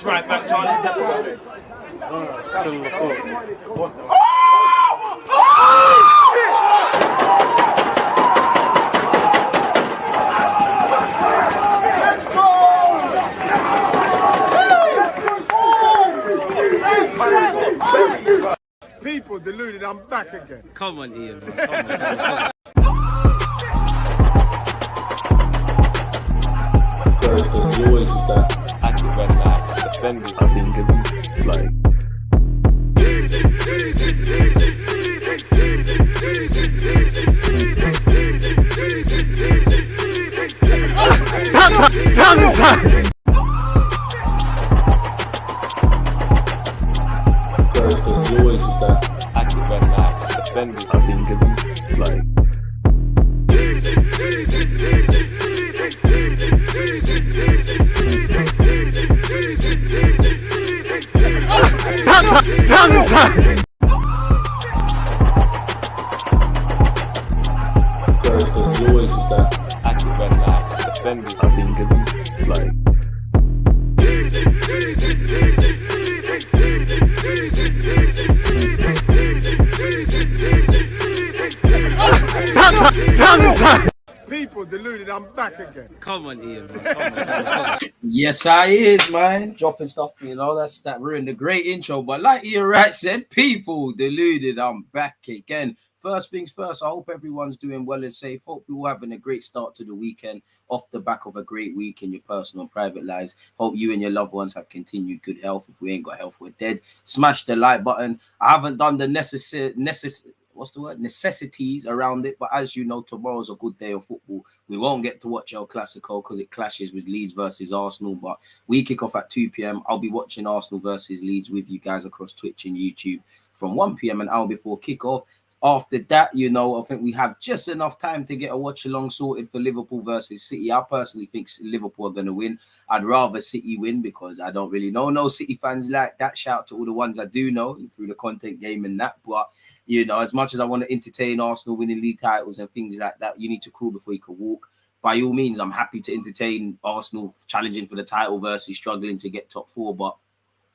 right back, Charlie. People deluded, I'm back again. Come on, Ian, man. Come on. There's always just that active red light defending. I think it's like there's always just that active red light defending. I think it's like there's always just that active red light defending. I think it's like People deluded, I'm back again. Come on, Ian, man. Come on. Yes, I is, man. Dropping stuff, you know, that ruined the great intro. But like Ian right said, people deluded, I'm back again. First things first, I hope everyone's doing well and safe. Hope you're all having a great start to the weekend off the back of a great week in your personal and private lives. Hope you and your loved ones have continued good health. If we ain't got health, we're dead. Smash the like button. I haven't done the necessities around it, but as you know, tomorrow's a good day of football. We won't get to watch El Clasico because it clashes with Leeds versus Arsenal, but we kick off at 2 p.m. I'll be watching Arsenal versus Leeds with you guys across Twitch and YouTube from 1 p.m. an hour before kickoff. After that, you know, I think we have just enough time to get a watch along sorted for Liverpool versus City. I personally think Liverpool are going to win. I'd rather City win because I don't really know no City fans like that. Shout out to all the ones I do know through the content game and that. But, you know, as much as I want to entertain Arsenal winning league titles and things like that, you need to crawl before you can walk. By all means, I'm happy to entertain Arsenal challenging for the title versus struggling to get top four. But,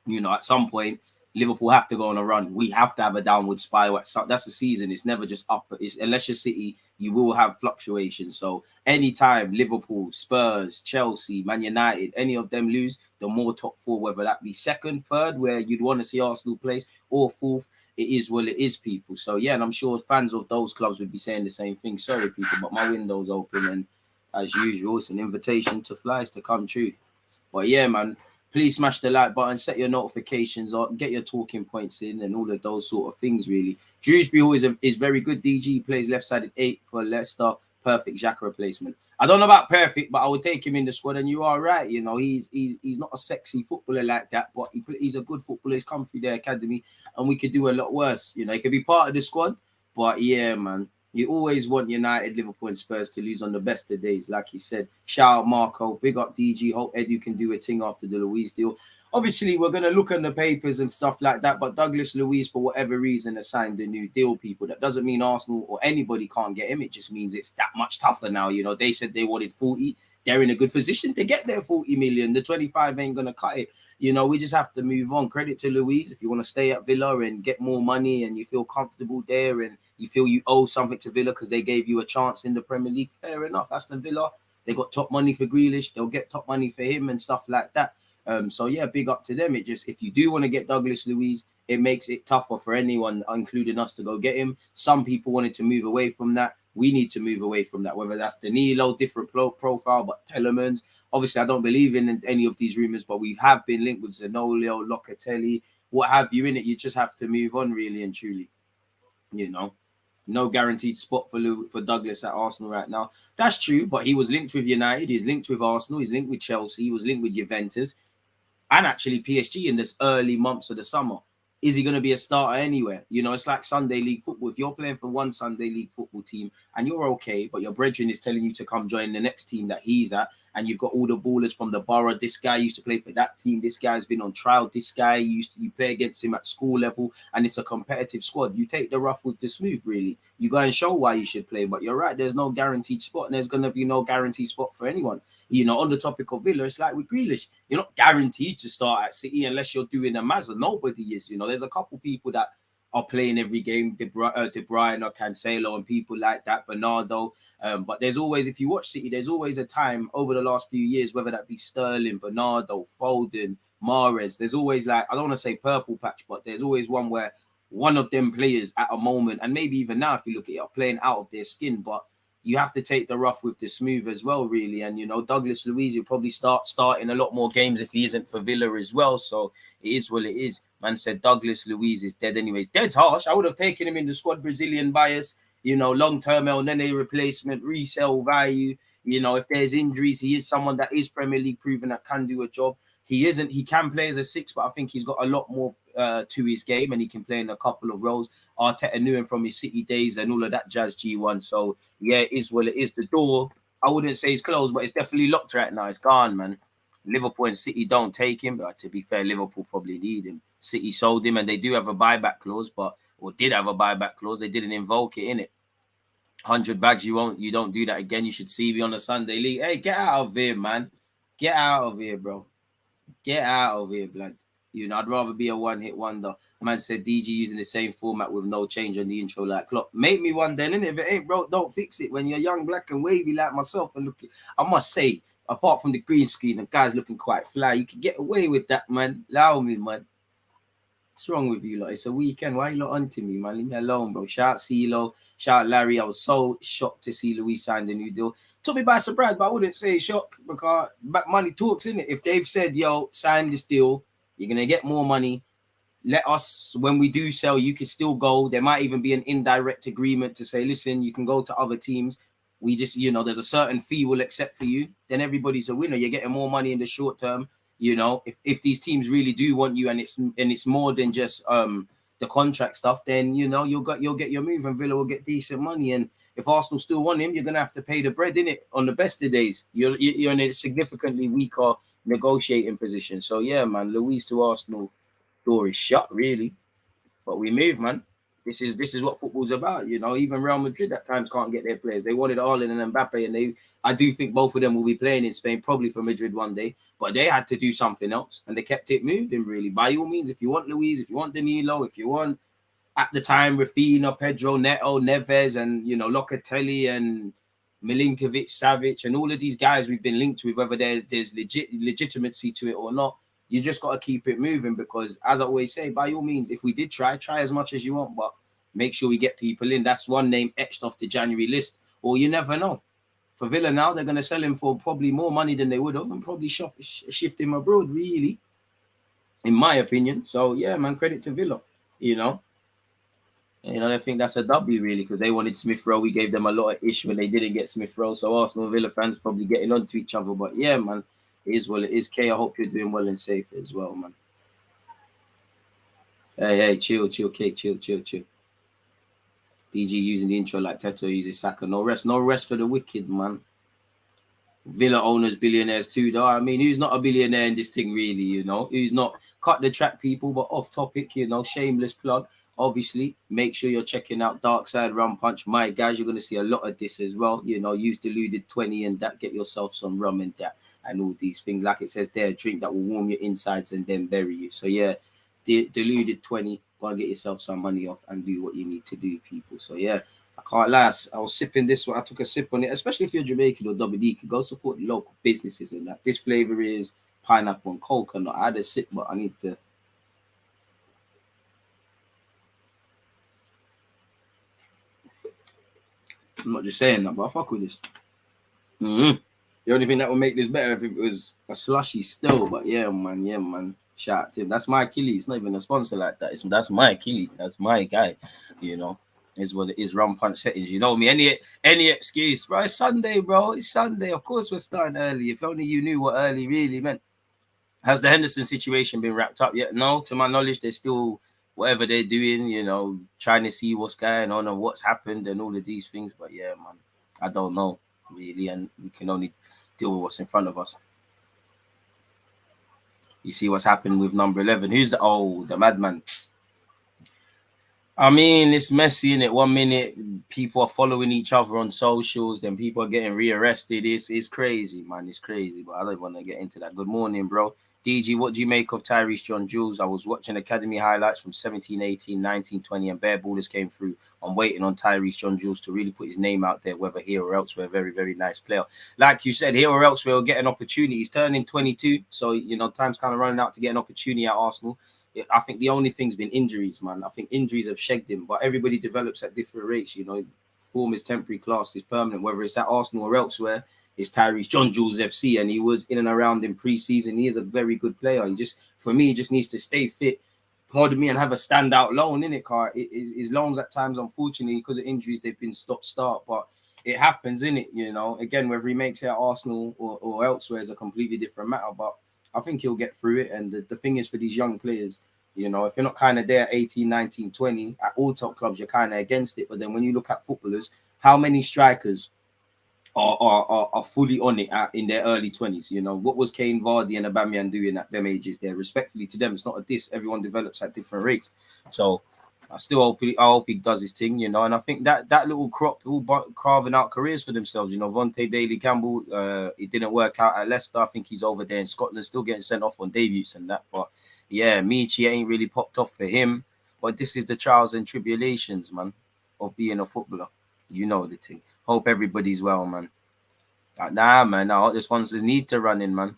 you know, at some point, Liverpool have to go on a run. We have to have a downward spiral. That's the season. It's never just up. Unless you're City, you will have fluctuations. So anytime Liverpool, Spurs, Chelsea, Man United, any of them lose, the more top four, whether that be second, third, where you'd want to see Arsenal place, or fourth, it is what it is, people. So, yeah, and I'm sure fans of those clubs would be saying the same thing. Sorry, people, but my window's open. And as usual, it's an invitation to flies to come true. But, yeah, man. Please smash the like button, set your notifications on, get your talking points in, and all of those sort of things, really. Dewsbury always is very good. DG plays left-sided 8 for Leicester. Perfect Xhaka replacement. I don't know about perfect, but I would take him in the squad, and you are right. You know, he's not a sexy footballer like that, but he's a good footballer. He's come through the academy, and we could do a lot worse. You know, he could be part of the squad, but yeah, man. You always want United, Liverpool, and Spurs to lose on the best of days, like you said. Shout out Marco, big up DG. Hope Edu can do a thing after the Luiz deal. Obviously, we're going to look on the papers and stuff like that, but Douglas Luiz, for whatever reason, has signed a new deal, people. That doesn't mean Arsenal or anybody can't get him. It just means it's that much tougher now. You know, they said they wanted 40. They're in a good position to get their 40 million. The 25 ain't going to cut it. You know, we just have to move on. Credit to Luiz. If you want to stay at Villa and get more money and you feel comfortable there and you feel you owe something to Villa because they gave you a chance in the Premier League, fair enough. That's the Villa. They got top money for Grealish. They'll get top money for him and stuff like that. So, yeah, big up to them. It just, if you do want to get Douglas Luiz, it makes it tougher for anyone, including us, to go get him. Some people wanted to move away from that. We need to move away from that, whether that's Danilo, different profile, but Telemans. Obviously, I don't believe in any of these rumors, but we have been linked with Zanolio, Locatelli, what have you in it. You just have to move on, really and truly. You know, no guaranteed spot for Douglas at Arsenal right now. That's true, but he was linked with United. He's linked with Arsenal. He's linked with Chelsea. He was linked with Juventus and actually PSG in this early months of the summer. Is he going to be a starter anywhere? You know, it's like Sunday League football. If you're playing for one Sunday League football team and you're okay, but your brethren is telling you to come join the next team that he's at, and you've got all the ballers from the borough. This guy used to play for that team. This guy's been on trial. This guy you play against him at school level, and it's a competitive squad. You take the rough with the smooth, really. You go and show why you should play, but you're right. There's no guaranteed spot, and there's going to be no guaranteed spot for anyone. You know, on the topic of Villa, it's like with Grealish, you're not guaranteed to start at City unless you're doing a Mazza. Nobody is. You know, there's a couple people that are playing every game, De Bruyne or Cancelo and people like that, Bernardo. But there's always, if you watch City, there's always a time over the last few years, whether that be Sterling, Bernardo, Foden, Mahrez, there's always like, I don't want to say purple patch, but there's always one where one of them players at a moment, and maybe even now if you look at it, are playing out of their skin, but you have to take the rough with the smooth as well, really. And, you know, Douglas Luiz will probably starting a lot more games if he isn't for Villa as well. So it is what it is. Man said Douglas Luiz is dead anyways. Dead's harsh. I would have taken him in the squad, Brazilian bias, you know, long-term El Nene replacement, resale value. You know, if there's injuries, he is someone that is Premier League proven that can do a job. He can play as a 6, but I think he's got a lot more to his game, and he can play in a couple of roles. Arteta knew him from his City days and all of that jazz, G1. So yeah, it is what it is. The door, I wouldn't say it's closed, but it's definitely locked right now. It's gone, man. Liverpool and City don't take him, but to be fair, Liverpool probably need him. City sold him, and they do have a buyback clause, or did have a buyback clause. They didn't invoke it, innit? 100 bags, you don't do that again. You should see me on the Sunday League. Hey, get out of here, man. Get out of here, bro. Get out of here, blood. You know, I'd rather be a one-hit wonder. Man said DG using the same format with no change on the intro like Klopp. Make me one then, innit? If it ain't broke, don't fix it. When you're young, black and wavy like myself, and look, I must say, apart from the green screen, the guy's looking quite fly. You can get away with that, man. Allow me, man. What's wrong with you, lot? It's a weekend. Why you lot onto me, man? Leave me alone, bro. Shout out CeeLo. Shout out Larry. I was so shocked to see Luiz sign the new deal. Took me by surprise, but I wouldn't say shock because money talks, innit? If they've said, yo, sign this deal, you're going to get more money. Let us, when we do sell, you can still go. There might even be an indirect agreement to say, listen, you can go to other teams. We just, you know, there's a certain fee we'll accept for you. Then everybody's a winner. You're getting more money in the short term. You know, if these teams really do want you, and it's more than just the contract stuff, then you know you'll get your move, and Villa will get decent money. And if Arsenal still want him, you're gonna have to pay the bread in it on the best of days. You're in a significantly weaker negotiating position. So yeah, man, Luiz to Arsenal door is shut, really. But we move, man. This is what football's about, you know. Even Real Madrid at times can't get their players. They wanted Haaland and Mbappe, and I do think both of them will be playing in Spain, probably for Madrid one day. But they had to do something else, and they kept it moving, really. By all means, if you want Luiz, if you want Danilo, if you want, at the time, Rafinha, Pedro, Neto, Neves, and, you know, Locatelli and Milinkovic, Savic, and all of these guys we've been linked with, whether there's legitimacy to it or not, you just got to keep it moving because, as I always say, by all means, if we did try as much as you want, but make sure we get people in. That's one name etched off the January list, or you never know. For Villa now, they're going to sell him for probably more money than they would have and probably shift him abroad, really, in my opinion. So, yeah, man, credit to Villa, you know. You know, I think that's a W, really, because they wanted Smith Rowe. We gave them a lot of ish when they didn't get Smith Rowe. So Arsenal Villa fans probably getting onto each other. But, yeah, man, it is what it is. Kay, I hope you're doing well and safe as well, man. Hey, chill, Kay, chill. DG using the intro like Teto uses Saka. No rest for the wicked, man. Villa owners, billionaires too, though. I mean, who's not a billionaire in this thing, really, you know? Who's not cut the track, people, but off topic, you know, shameless plug. Obviously, make sure you're checking out Dark Side Rum Punch. My guys, you're going to see a lot of this as well. You know, use Deluded 20 and that. Get yourself some rum and that and all these things. Like it says there, a drink that will warm your insides and then bury you. So, yeah, Deluded 20. Go and get yourself some money off and do what you need to do, people. So, yeah, I can't lie. I was sipping this one. I took a sip on it, especially if you're Jamaican or WD. Go support the local businesses and that. This flavor is pineapple and coconut. I had a sip, but I need to. I'm not just saying that, but I fuck with this. The only thing that would make this better if it was a slushy still, but yeah, man. Shout out to him. That's my Achilles. It's not even a sponsor like that. That's my Achilles. That's my guy. You know, is what it is. Rum Punch settings. You know me. Any excuse, bro. It's Sunday, bro. It's Sunday. Of course, we're starting early. If only you knew what early really meant. Has the Henderson situation been wrapped up yet? No, to my knowledge, they're still. Whatever they're doing, you know, trying to see what's going on and what's happened and all of these things. But yeah, man, I don't know really, and we can only deal with what's in front of us. You see what's happened with number 11. Who's the madman? I mean, it's messy, innit? 1 minute, people are following each other on socials, then people are getting rearrested. It's crazy, man. It's crazy, but I don't want to get into that. Good morning, bro. DG, what do you make of Tyrese John Jules? I was watching academy highlights from 17, 18, 19, 20, and bare ballers came through. I'm waiting on Tyrese John Jules to really put his name out there, whether here or elsewhere. Very, very nice player. Like you said, here or elsewhere, will get an opportunity. He's turning 22, so, you know, time's kind of running out to get an opportunity at Arsenal. I think the only thing's been injuries, man. I think injuries have shagged him, but everybody develops at different rates. You know, form is temporary, class is permanent. Whether it's at Arsenal or elsewhere, it's Tyrese John Jules FC, and he was in and around in pre-season. He is a very good player. For me, he just needs to stay fit, pardon me, and have a standout loan in it, car. His loans at times, unfortunately, because of injuries, they've been stop-start, but it happens, innit? You know, again, whether he makes it at Arsenal or elsewhere is a completely different matter, but I think he'll get through it. And the thing is, for these young players, you know, if you're not kind of there at 18, 19, 20, at all top clubs, you're kind of against it. But then when you look at footballers, how many strikers are fully on it in their early 20s? You know, what was Kane, Vardy, and Aubameyang doing at them ages there? Respectfully to them, it's not a diss. Everyone develops at different rates. So I hope he does his thing, you know. And I think that little crop, all carving out careers for themselves, you know. Vontae Daly-Campbell, it didn't work out at Leicester. I think he's over there in Scotland, still getting sent off on debuts and that. But yeah, Michi ain't really popped off for him. But this is the trials and tribulations, man, of being a footballer. You know the thing. Hope everybody's well, man. Nah, man. The sponsors need to run in, man.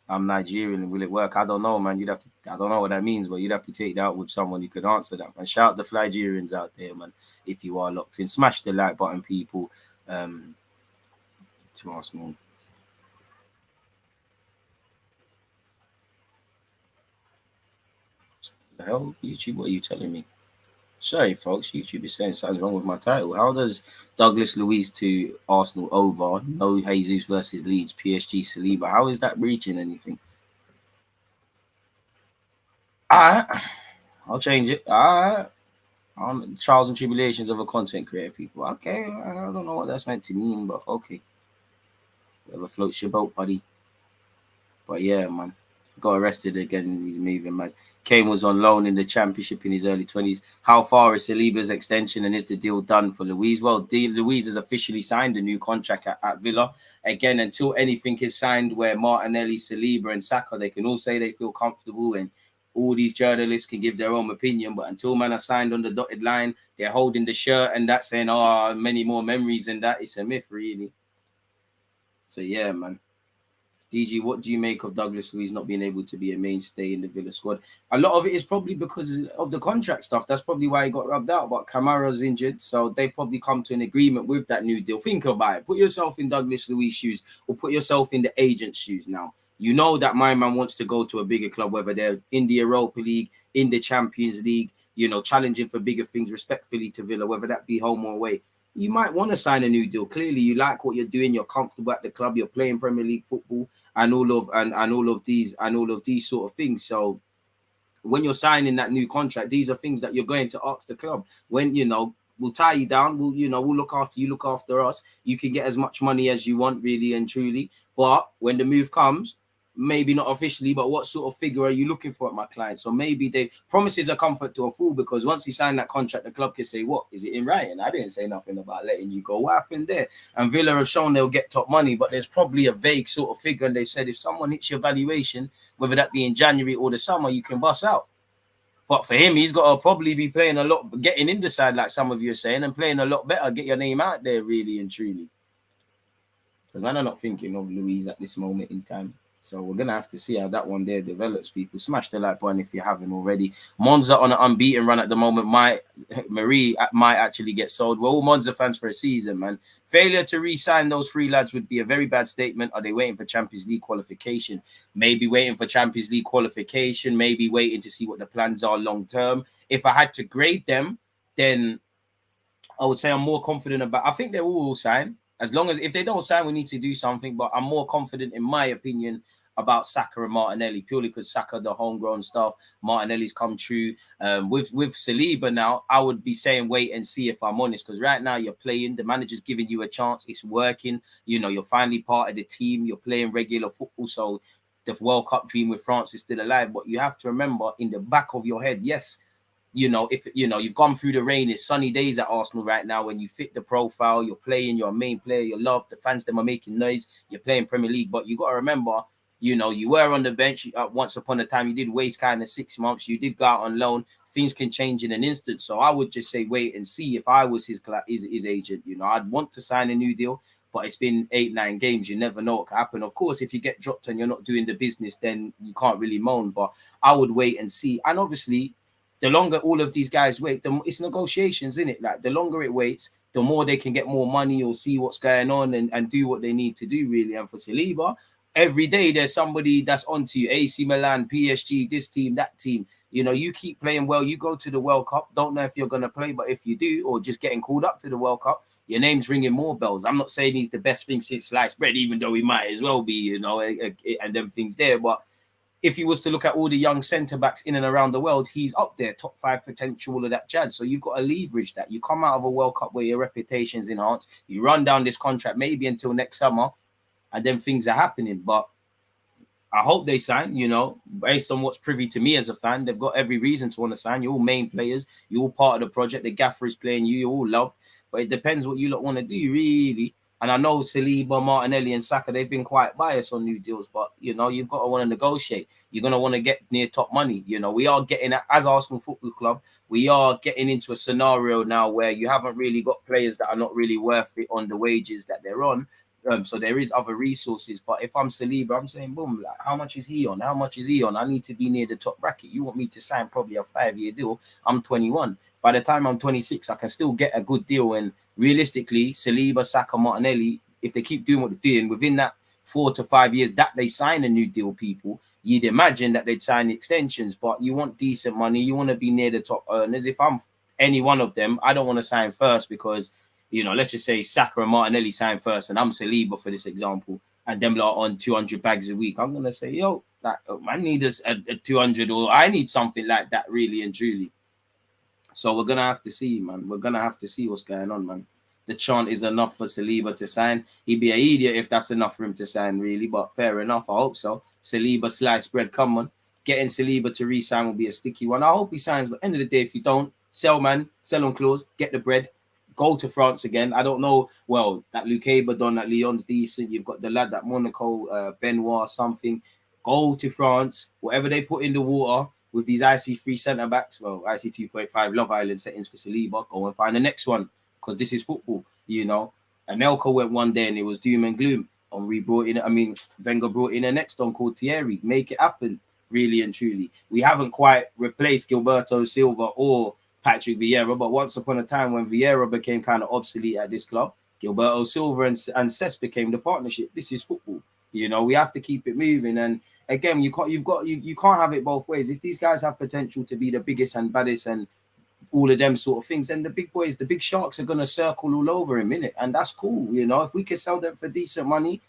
I'm Nigerian. Will it work? I don't know, man. I don't know what that means, but you'd have to take that out with someone who could answer that, man. Shout the Nigerians out there, man. If you are locked in, smash the like button, people. To Arsenal. The hell, YouTube? What are you telling me? Sorry, folks. YouTube is saying something's wrong with my title. How does Douglas Luiz to Arsenal over? No Jesus versus Leeds, PSG Saliba. How is that reaching anything? All right. I'll change it. All right. Trials and tribulations of a content creator, people. Okay. I don't know what that's meant to mean, but okay. Whatever floats your boat, buddy. But yeah, man. Got arrested again. He's moving, man. Kane was on loan in the Championship in his early 20s. How far is Saliba's extension, and is the deal done for Luiz? Well, Luiz has officially signed a new contract at Villa. Again, until anything is signed where Martinelli, Saliba, and Saka, they can all say they feel comfortable, and all these journalists can give their own opinion. But until man are signed on the dotted line, they're holding the shirt and that's saying, oh, many more memories than that. It's a myth, really. So, yeah, man. DG, what do you make of Douglas Luiz not being able to be a mainstay in the Villa squad? A lot of it is probably because of the contract stuff. That's probably why he got rubbed out. But Kamara's injured, so they've probably come to an agreement with that new deal. Think about it. Put yourself in Douglas Luiz's shoes, or put yourself in the agent's shoes now. You know that my man wants to go to a bigger club, whether they're in the Europa League, in the Champions League, you know, challenging for bigger things respectfully to Villa, whether that be home or away. You might want to sign a new deal. Clearly, you like what you're doing. You're comfortable at the club. You're playing Premier League football, and all of these sort of things. So, when you're signing that new contract, these are things that you're going to ask the club. When you know, we'll tie you down. We'll look after you. Look after us. You can get as much money as you want, really and truly. But when the move comes, maybe not officially, but what sort of figure are you looking for at my client? So maybe they promises a comfort to a fool, because once he signed that contract, the club can say, what is it in writing? I didn't say nothing about letting you go. What happened there? And Villa have shown they'll get top money, but there's probably a vague sort of figure, and they've said if someone hits your valuation, whether that be in January or the summer, you can bust out. But for him, he's got to probably be playing a lot, getting in the side, like some of you are saying, and playing a lot better. Get your name out there, really and truly. Because man, I'm not thinking of Luiz at this moment in time. So we're going to have to see how that one there develops, people. Smash the like button if you haven't already. Monza on an unbeaten run at the moment. Marie might actually get sold. We're all Monza fans for a season, man. Failure to re-sign those three lads would be a very bad statement. Are they waiting for Champions League qualification? Maybe waiting for Champions League qualification. Maybe waiting to see what the plans are long term. If I had to grade them, then I would say I'm more confident about... I think they will all sign. As long as if they don't sign, we need to do something. But I'm more confident, in my opinion, about Saka and Martinelli, purely because Saka, the homegrown stuff, Martinelli's come true. With Saliba now, I would be saying wait and see, if I'm honest, because right now you're playing, the manager's giving you a chance, it's working, you know, you're finally part of the team, you're playing regular football, so the World Cup dream with France is still alive. But you have to remember in the back of your head, yes, you know, if you know you've gone through the rain, it's sunny days at Arsenal right now. When you fit the profile, you're playing, you're a main player, you're loved, the fans them are making noise, you're playing Premier League. But you got to remember, you know, you were on the bench once upon a time. You did waste kind of 6 months. You did go out on loan. Things can change in an instant. So I would just say wait and see. If I was his agent, you know, I'd want to sign a new deal. But it's been 8-9 games. You never know what can happen. Of course, if you get dropped and you're not doing the business, then you can't really moan. But I would wait and see. And obviously, the longer all of these guys wait, it's negotiations, isn't it? Like the longer it waits, the more they can get more money or see what's going on and do what they need to do, really. And for Saliba, every day there's somebody that's onto you. AC Milan, PSG, this team, that team. You know, you keep playing well. You go to the World Cup. Don't know if you're going to play, but if you do, or just getting called up to the World Cup, your name's ringing more bells. I'm not saying he's the best thing since sliced bread, even though he might as well be, you know, and them things there. But if he was to look at all the young centre-backs in and around the world, he's up there, top 5 potential, all of that jazz. So you've got to leverage that. You come out of a World Cup where your reputation's enhanced. You run down this contract maybe until next summer, and then things are happening. But I hope they sign, you know, based on what's privy to me as a fan. They've got every reason to want to sign. You're all main players. You're all part of the project. The gaffer is playing you. You're all loved. But it depends what you lot want to do, really. And I know Saliba, Martinelli and Saka, they've been quite biased on new deals. But, you know, you've got to want to negotiate. You're going to want to get near top money. You know, we are getting, as Arsenal Football Club, we are getting into a scenario now where you haven't really got players that are not really worth it on the wages that they're on. So there is other resources. But if I'm Saliba, I'm saying, boom, like, how much is he on? How much is he on? I need to be near the top bracket. You want me to sign probably a 5-year deal? I'm 21. By the time I'm 26, I can still get a good deal. And realistically, Saliba, Saka, Martinelli, if they keep doing what they're doing, within that 4 to 5 years that they sign a new deal, people, you'd imagine that they'd sign extensions. But you want decent money. You want to be near the top earners. If I'm any one of them, I don't want to sign first because, you know, let's just say Saka and Martinelli sign first and I'm Saliba for this example, and them lot on 200 bags a week. I'm going to say, yo, that, I need a 200 or I need something like that, really and truly. So we're going to have to see, man. We're going to have to see what's going on, man. The chant is enough for Saliba to sign. He'd be an idiot if that's enough for him to sign, really. But fair enough. I hope so. Saliba, sliced bread, come on. Getting Saliba to re-sign will be a sticky one. I hope he signs. But end of the day, if you don't, sell, man. Sell on clause. Get the bread. Go to France again. I don't know. Well, that LUKEBA done, that LYON's decent. You've got the lad, that Monaco, BENOIT, something. Go to France. Whatever they put in the water with these IC3 centre-backs, well, IC 2.5 Love Island settings for Saliba, go and find the next one. Because this is football, you know. Anelka went one day and it was doom and gloom. Henri brought in, Wenger brought in a next one called Thierry. Make it happen, really and truly. We haven't quite replaced Gilberto Silva or Patrick Vieira, but once upon a time when Vieira became kind of obsolete at this club, Gilberto Silva and Cesc became the partnership. This is football, you know. We have to keep it moving. And again, you can't have it both ways. If these guys have potential to be the biggest and baddest and all of them sort of things, then the big boys, the big sharks are going to circle all over him, innit? And that's cool, you know. If we can sell them for decent money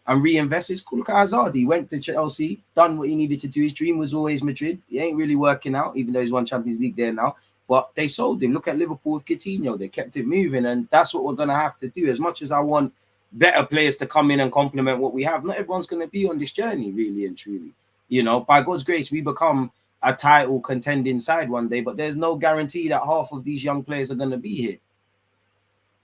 and reinvest, it's cool. Look at Hazard. He went to Chelsea, done what he needed to do. His dream was always Madrid. He ain't really working out, even though he's won Champions League there now. But they sold him. Look at Liverpool with Coutinho. They kept it moving, and that's what we're going to have to do. As much as I want better players to come in and complement what we have, not everyone's going to be on this journey, really and truly. You know, by God's grace, we become a title contending side one day, but there's no guarantee that half of these young players are going to be here.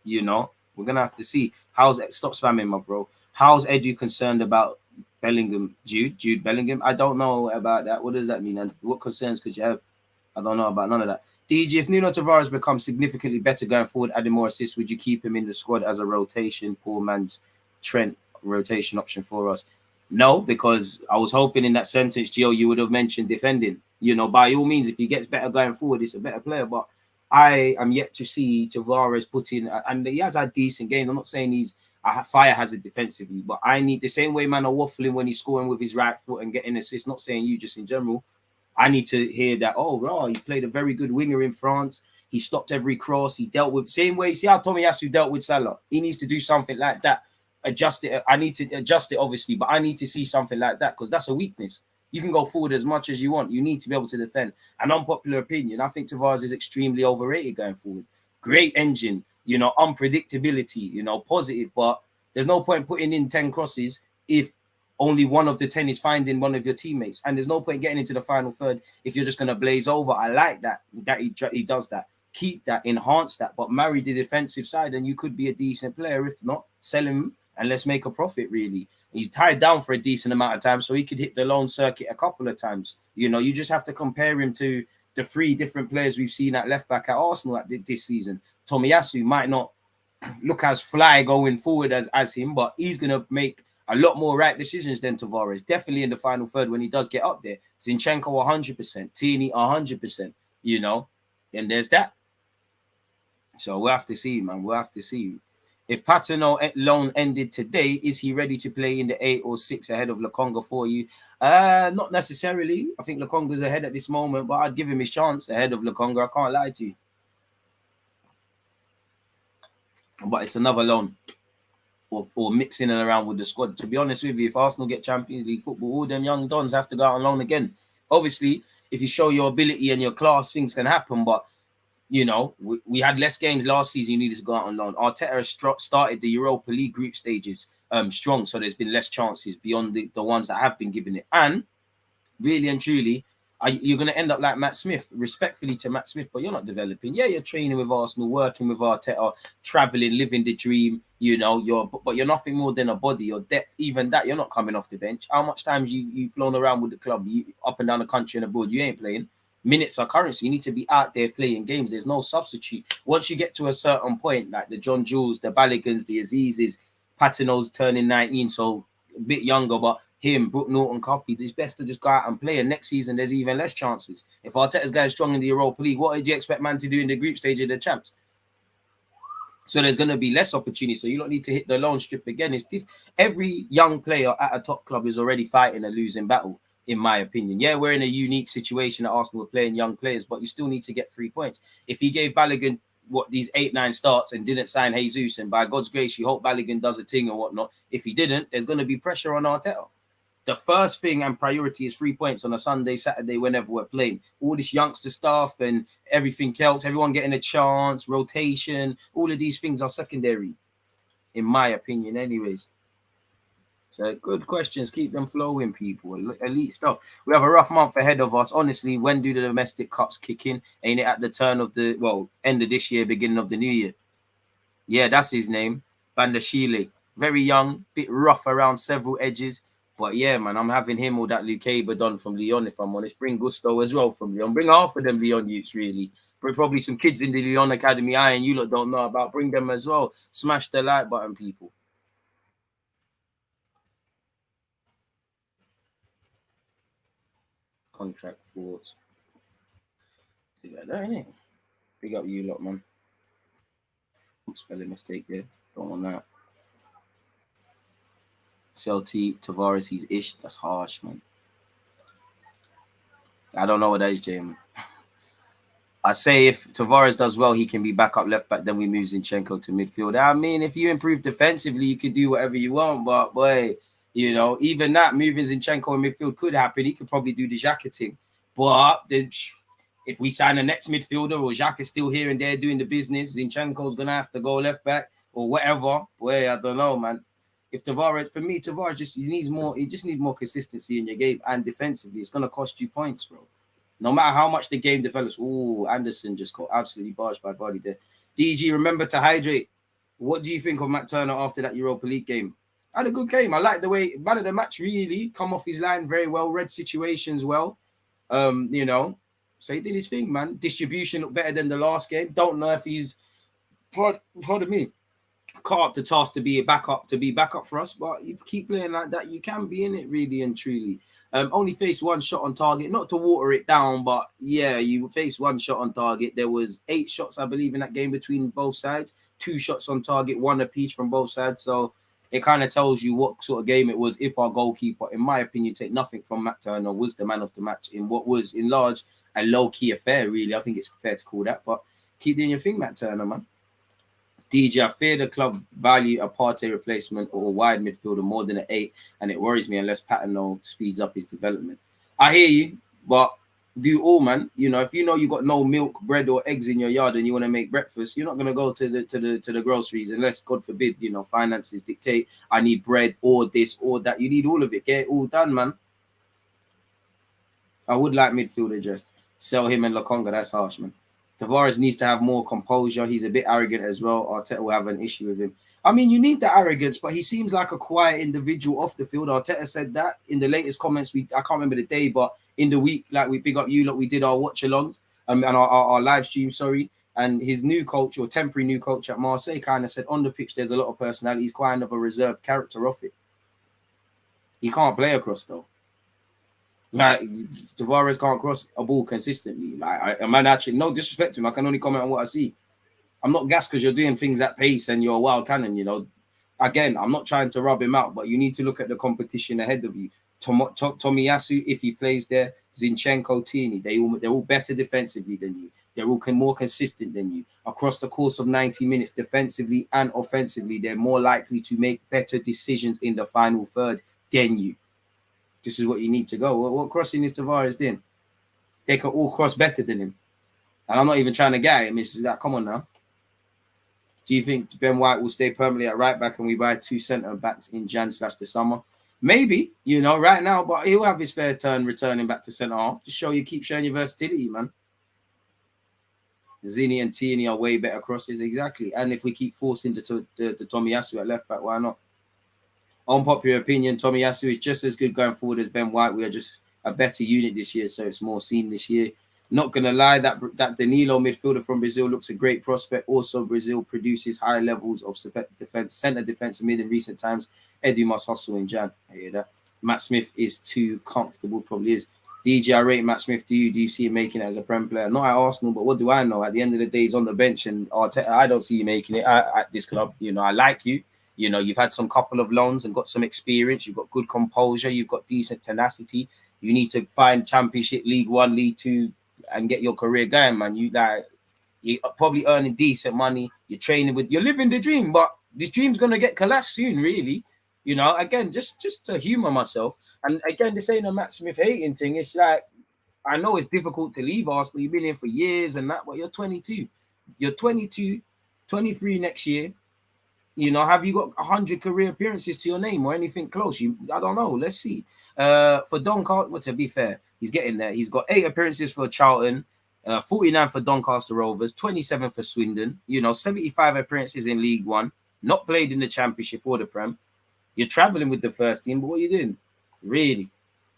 You know, we're going to have to see. Stop spamming, my bro. How's Edu concerned about Bellingham? Jude Bellingham? I don't know about that. What does that mean? And what concerns could you have? I don't know about none of that. DG, if Nuno Tavares becomes significantly better going forward, adding more assists, would you keep him in the squad as a rotation, poor man's Trent rotation option for us? No, because I was hoping in that sentence, Gio, you would have mentioned defending. You know, by all means, if he gets better going forward, it's a better player. But I am yet to see Tavares put in, and he has had decent games. I'm not saying he's a fire hazard defensively, but I need the same way man are waffling when he's scoring with his right foot and getting assists. Not saying you, just in general. I need to hear that, oh, bro, he played a very good winger in France. He stopped every cross. He dealt with same way. See how Tomiyasu dealt with Salah? He needs to do something like that. adjust it. I need to adjust it, obviously, but I need to see something like that because that's a weakness. You can go forward as much as you want. You need to be able to defend. An unpopular opinion, I think Tavares is extremely overrated going forward. Great engine, you know, unpredictability, you know, positive, but there's no point putting in 10 crosses if only one of the 10 is finding one of your teammates. And there's no point getting into the final third if you're just going to blaze over. I like that he does that. Keep that, enhance that, but marry the defensive side and you could be a decent player. If not, sell him and let's make a profit, really. He's tied down for a decent amount of time, so he could hit the loan circuit a couple of times. You know, you just have to compare him to the 3 different players we've seen at left back at Arsenal this season. Tomiyasu might not look as fly going forward as him, but he's going to make a lot more right decisions than Tavares. Definitely in the final third when he does get up there. Zinchenko 100%, Tierney 100%, you know, and there's that. So we'll have to see, man. We'll have to see. If Patino loan ended today, is he ready to play in the 8 or 6 ahead of Lokonga for you? Not necessarily. I think Lokonga's ahead at this moment, but I'd give him his chance ahead of Lokonga. I can't lie to you. But it's another loan or mixing it around with the squad. To be honest with you, if Arsenal get Champions League football, all them young dons have to go out on loan again. Obviously, if you show your ability and your class, things can happen, but you know, we had less games last season. You needed to go out on loan. Arteta has started the Europa League group stages strong, so there's been less chances beyond the ones that have been given it. And really and truly, you're going to end up like Matt Smith, respectfully to Matt Smith, but you're not developing. Yeah, you're training with Arsenal, working with Arteta, traveling, living the dream. You know, but you're nothing more than a body. Your depth, even that, you're not coming off the bench. How much times you've flown around with the club, up and down the country and abroad? You ain't playing. Minutes are currency. You need to be out there playing games. There's no substitute. Once you get to a certain point, like the John Jules, the Balligans, the Azizes, Patino's turning 19, so a bit younger, but him, Brook Norton, Coffey, it's best to just go out and play. And next season, there's even less chances. If Arteta's going strong in the Europa League, what did you expect man to do in the group stage of the champs? So there's going to be less opportunity. So you don't need to hit the loan strip again. Every young player at a top club is already fighting a losing battle, in my opinion. Yeah, we're in a unique situation at Arsenal. We're playing young players, but you still need to get 3 points. If he gave Balogun these 8-9 starts and didn't sign Jesus, and by God's grace, you hope Balogun does a thing or whatnot. If he didn't, there's going to be pressure on Arteta. The first thing and priority is 3 points on a Sunday, Saturday, whenever we're playing. All this youngster stuff and everything else, everyone getting a chance, rotation, all of these things are secondary, in my opinion, anyways. So good questions. Keep them flowing, people. Elite stuff. We have a rough month ahead of us. Honestly, when do the domestic cups kick in? Ain't it at the turn of the, end of this year, beginning of the new year? Yeah, that's his name. Bandashile. Very young, bit rough around several edges. But yeah, man, I'm having him or that LUKEBA done from LYON, if I'm honest. Bring Gusto as well from LYON. Bring half of them LYON youths, really. Bring probably some kids in the LYON Academy and you lot don't know about. Bring them as well. Smash the like button, people. Contract thoughts. Yeah, that ain't it. Big up you lot, man. Spelling mistake there. Don't want that. CLT, Tavares, he's ish. That's harsh, man. I don't know what that is, Jay. I say if Tavares does well, he can be back up left back. Then we move Zinchenko to midfield. I mean, if you improve defensively, you could do whatever you want. But boy, you know, even that moving Zinchenko in midfield could happen. He could probably do the Xhaka thing. But if we sign the next midfielder or Xhaka is still here and there doing the business, Zinchenko's gonna have to go left back or whatever. Boy, I don't know, man. If Tavares, for me, Tavares just needs more consistency in your game and defensively. It's gonna cost you points, bro. No matter how much the game develops. Oh, Anderson just got absolutely barged by body there. DG, remember to hydrate. What do you think of Matt Turner after that Europa League game? Had a good game. I like the way man of the match, really come off his line very well, read situations well. You know, so he did his thing, man. Distribution looked better than the last game. Don't know if he's pardon me. Caught up to task to be backup for us, but you keep playing like that, you can be in it really and truly. Only face one shot on target, not to water it down, but yeah, you face one shot on target. There was 8 shots, I believe, in that game between both sides, 2 shots on target, 1 apiece from both sides. So it kind of tells you what sort of game it was. If our goalkeeper, in my opinion, take nothing from Matt Turner, was the man of the match in what was in large a low-key affair, really. I think it's fair to call that, but keep doing your thing, Matt Turner, man. DJ, I fear the club value a Partey replacement or a wide midfielder more than an 8, and it worries me unless Patino speeds up his development. I hear you, but do all, man. You know, if you know you got no milk, bread, or eggs in your yard and you want to make breakfast, you're not gonna go to the groceries unless, God forbid, you know, finances dictate. I need bread or this or that. You need all of it. Get it all done, man. I would like midfielder just sell him and Lokonga. That's harsh, man. Tavares needs to have more composure. He's a bit arrogant as well. Arteta will have an issue with him. I mean, you need the arrogance, but he seems like a quiet individual off the field. Arteta said that in the latest comments. I can't remember the day, but in the week, like we big up you, like we did our watch-alongs and our live stream, sorry. And his new coach or temporary new coach at Marseille kind of said on the pitch, there's a lot of personality. He's kind of a reserved character off it. He can't play across though. Like Tavares can't cross a ball consistently. Like I'm actually no disrespect to him. I can only comment on what I see. I'm not gassed because you're doing things at pace and you're a wild cannon. You know, again, I'm not trying to rub him out, but you need to look at the competition ahead of you. Tomiyasu, if he plays there, Zinchenko, Tierney, they're all better defensively than you. They're all more consistent than you. Across the course of 90 minutes, defensively and offensively, they're more likely to make better decisions in the final third than you. This is what you need to go. What crossing is Tavares doing? They can all cross better than him. And I'm not even trying to get him. It's that, come on now. Do you think Ben White will stay permanently at right back and we buy 2 centre backs in Jan/the summer? Maybe, you know, right now, but he'll have his fair turn returning back to centre half to keep showing your versatility, man. Zini and Tierney are way better crosses, exactly. And if we keep forcing the Tomiyasu at left back, why not? Unpopular opinion, Tomiyasu is just as good going forward as Ben White. We are just a better unit this year, so it's more seen this year. Not going to lie, that Danilo midfielder from Brazil looks a great prospect. Also, Brazil produces high levels of defense, centre defense mid in recent times. Edu must hustle in Jan. I hear that. Matt Smith is too comfortable, probably is. DJ, I rate Matt Smith. Do you see him making it as a Prem player? Not at Arsenal, but what do I know? At the end of the day, he's on the bench, and I don't see you making it at this club. You know, I like you. You know, you've had some couple of loans and got some experience. You've got good composure. You've got decent tenacity. You need to find Championship, League One, League Two, and get your career going, man. You're probably earning decent money. You're training you're living the dream, but this dream's gonna get collapsed soon, really. You know, again, just to humor myself. And again, this ain't a Matt Smith hating thing. It's like, I know it's difficult to leave Arsenal. You've been here for years and that, but you're 22. You're 22, 23 next year. You know, have you got 100 career appearances to your name or anything close? I don't know. Let's see. For Doncaster, well, to be fair, he's getting there. He's got 8 appearances for Charlton, 49 for Doncaster Rovers, 27 for Swindon. You know, 75 appearances in League One. Not played in the Championship or the Prem. You're traveling with the first team, but what are you doing? Really?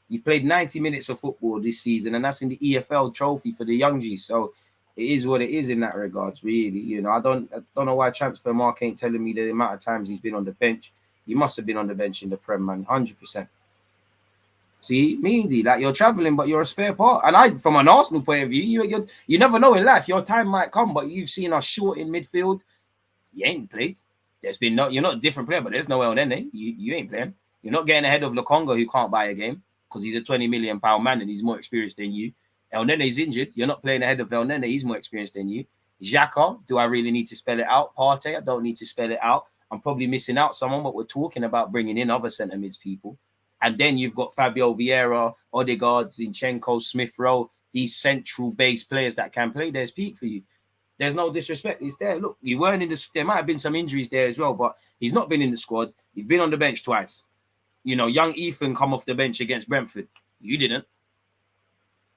You played 90 minutes of football this season, and that's in the EFL trophy for the young G's. So it is what it is in that regards, really. You know, I don't know why Transfer Mark ain't telling me the amount of times he's been on the bench. He must have been on the bench in the Prem, man, 100%. See, Meandy, like you're traveling, but you're a spare part. And from an Arsenal point of view, you never know in life. Your time might come, but you've seen us short in midfield. You ain't played. You're not a different player, but there's no LNN. You ain't playing. You're not getting ahead of Lokonga, who can't buy a game because he's a £20 million man and he's more experienced than you. El Nene's injured. You're not playing ahead of El Nene. He's more experienced than you. Xhaka, do I really need to spell it out? Partey, I don't need to spell it out. I'm probably missing out someone, but we're talking about bringing in other centre mids people. And then you've got Fabio Vieira, Odegaard, Zinchenko, Smith Rowe, these central base players that can play. There's peak for you. There's no disrespect. It's there. Look, you weren't in the. There might have been some injuries there as well, but he's not been in the squad. He's been on the bench twice. You know, young Ethan come off the bench against Brentford. You didn't.